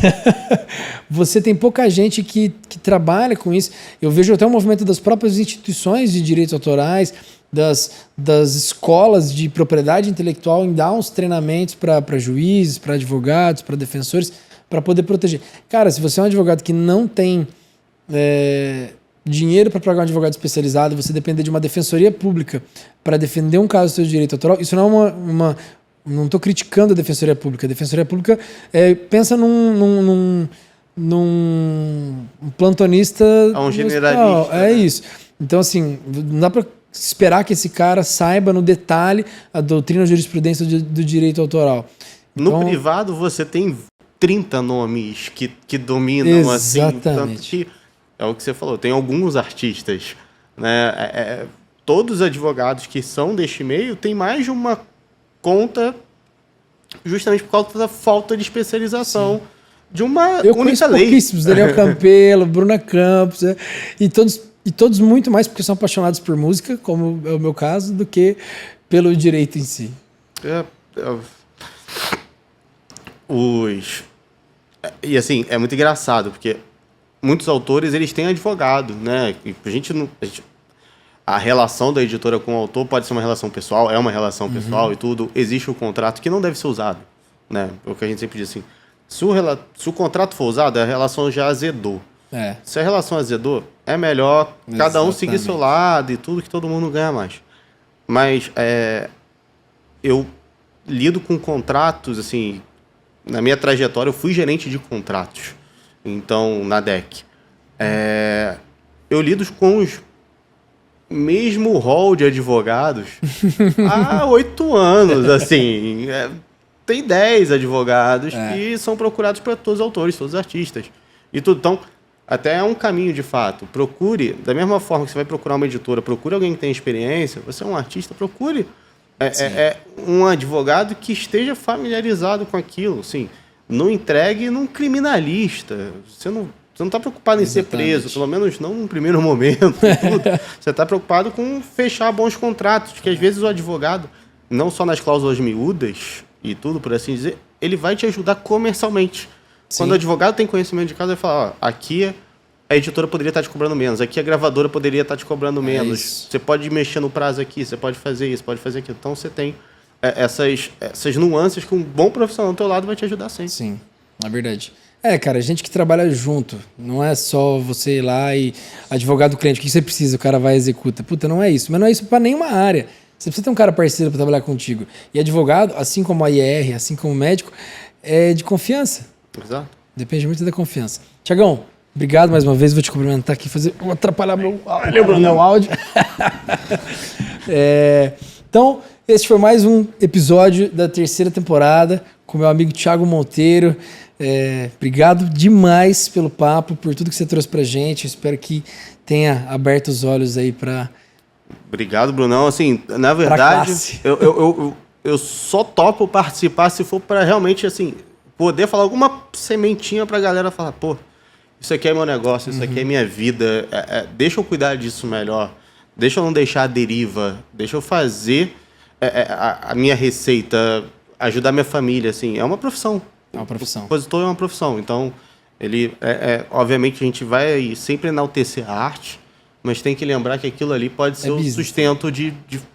você tem pouca gente que trabalha com isso. Eu vejo até o movimento das próprias instituições de direitos autorais, das escolas de propriedade intelectual em dar uns treinamentos para juízes, para advogados, para defensores, para poder proteger. Cara, se você é um advogado que não tem dinheiro para pagar um advogado especializado, você depender de uma defensoria pública para defender um caso do seu direito autoral, isso não é não estou criticando a Defensoria Pública. A Defensoria Pública pensa num plantonista... um generalista. É isso. Então, assim, não dá para esperar que esse cara saiba no detalhe a doutrina, a jurisprudência do direito autoral. Então, no privado, você tem 30 nomes que dominam, exatamente. Assim. Tanto que, é o que você falou, tem alguns artistas, né? Todos os advogados que são deste meio têm mais de uma conta justamente por causa da falta de especialização de uma única lei. Pouquíssimos, Daniel Campelo, Bruna Campos, e todos muito mais porque são apaixonados por música, como é o meu caso, do que pelo direito em si. E assim, é muito engraçado, porque muitos autores eles têm advogado, né? E a relação da editora com o autor pode ser uma relação pessoal, é uma relação pessoal e tudo. Existe o contrato que não deve ser usado, né? O que a gente sempre diz assim, se o contrato for usado, a relação já azedou. Se a relação azedou, é melhor cada um seguir seu lado e tudo, que todo mundo ganha mais. Mas eu lido com contratos, assim, na minha trajetória eu fui gerente de contratos, então, na DEC. Eu lido com os mesmo rol de advogados há 8 anos, assim. tem 10 advogados que são procurados para todos os autores, todos os artistas. E tudo. Então, até é um caminho de fato. Procure, da mesma forma que você vai procurar uma editora, procure alguém que tenha experiência, você é um artista, procure um advogado que esteja familiarizado com aquilo. Assim, não entregue num criminalista. Você não está preocupado em ser preso, pelo menos não no primeiro momento. Você está preocupado com fechar bons contratos, que às vezes o advogado, não só nas cláusulas miúdas e tudo, por assim dizer, ele vai te ajudar comercialmente. Sim. Quando o advogado tem conhecimento de causa, ele fala, ó, aqui a editora poderia estar te cobrando menos, aqui a gravadora poderia estar te cobrando menos, você pode mexer no prazo aqui, você pode fazer isso, pode fazer aquilo. Então você tem essas nuances que um bom profissional do teu lado vai te ajudar sempre. Sim, é verdade. Cara, gente que trabalha junto, não é só você ir lá e advogado do cliente, o que você precisa, o cara vai e executa. Puta, não é isso, mas não é isso para nenhuma área. Você precisa ter um cara parceiro para trabalhar contigo. E advogado, assim como a IR, assim como o médico, é de confiança. Exato. Depende muito da confiança. Tiagão, obrigado mais uma vez. Vou te cumprimentar aqui, vou atrapalhar meu áudio. Então, este foi mais um episódio da 3ª temporada com meu amigo Thiago Monteiro. Obrigado demais pelo papo, por tudo que você trouxe pra gente. Eu espero que tenha aberto os olhos aí pra... Obrigado, Brunão. Assim, na verdade, eu só topo participar se for para realmente, assim, poder falar alguma sementinha pra galera falar, pô, isso aqui é meu negócio, isso aqui é minha vida, deixa eu cuidar disso melhor, deixa eu não deixar a deriva, deixa eu fazer a minha receita, ajudar minha família, assim, é uma profissão. É uma profissão. O compositor é uma profissão, então, ele, obviamente, a gente vai sempre enaltecer a arte, mas tem que lembrar que aquilo ali pode ser o sustento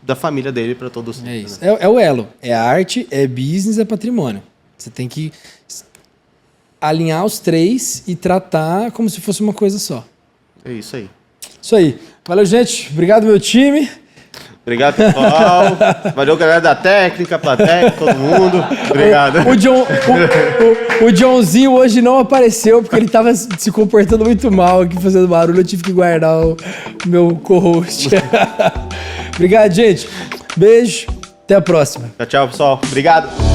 da família dele para todo o sempre. É isso. Né? É o elo. É arte, é business, é patrimônio. Você tem que alinhar os três e tratar como se fosse uma coisa só. É isso aí. Isso aí. Valeu, gente. Obrigado, meu time. Obrigado, pessoal. Valeu, galera da técnica, plateia, todo mundo. Obrigado. O Johnzinho hoje não apareceu porque ele estava se comportando muito mal aqui, fazendo barulho. Eu tive que guardar o meu co-host. Obrigado, gente. Beijo. Até a próxima. Tchau, pessoal. Obrigado.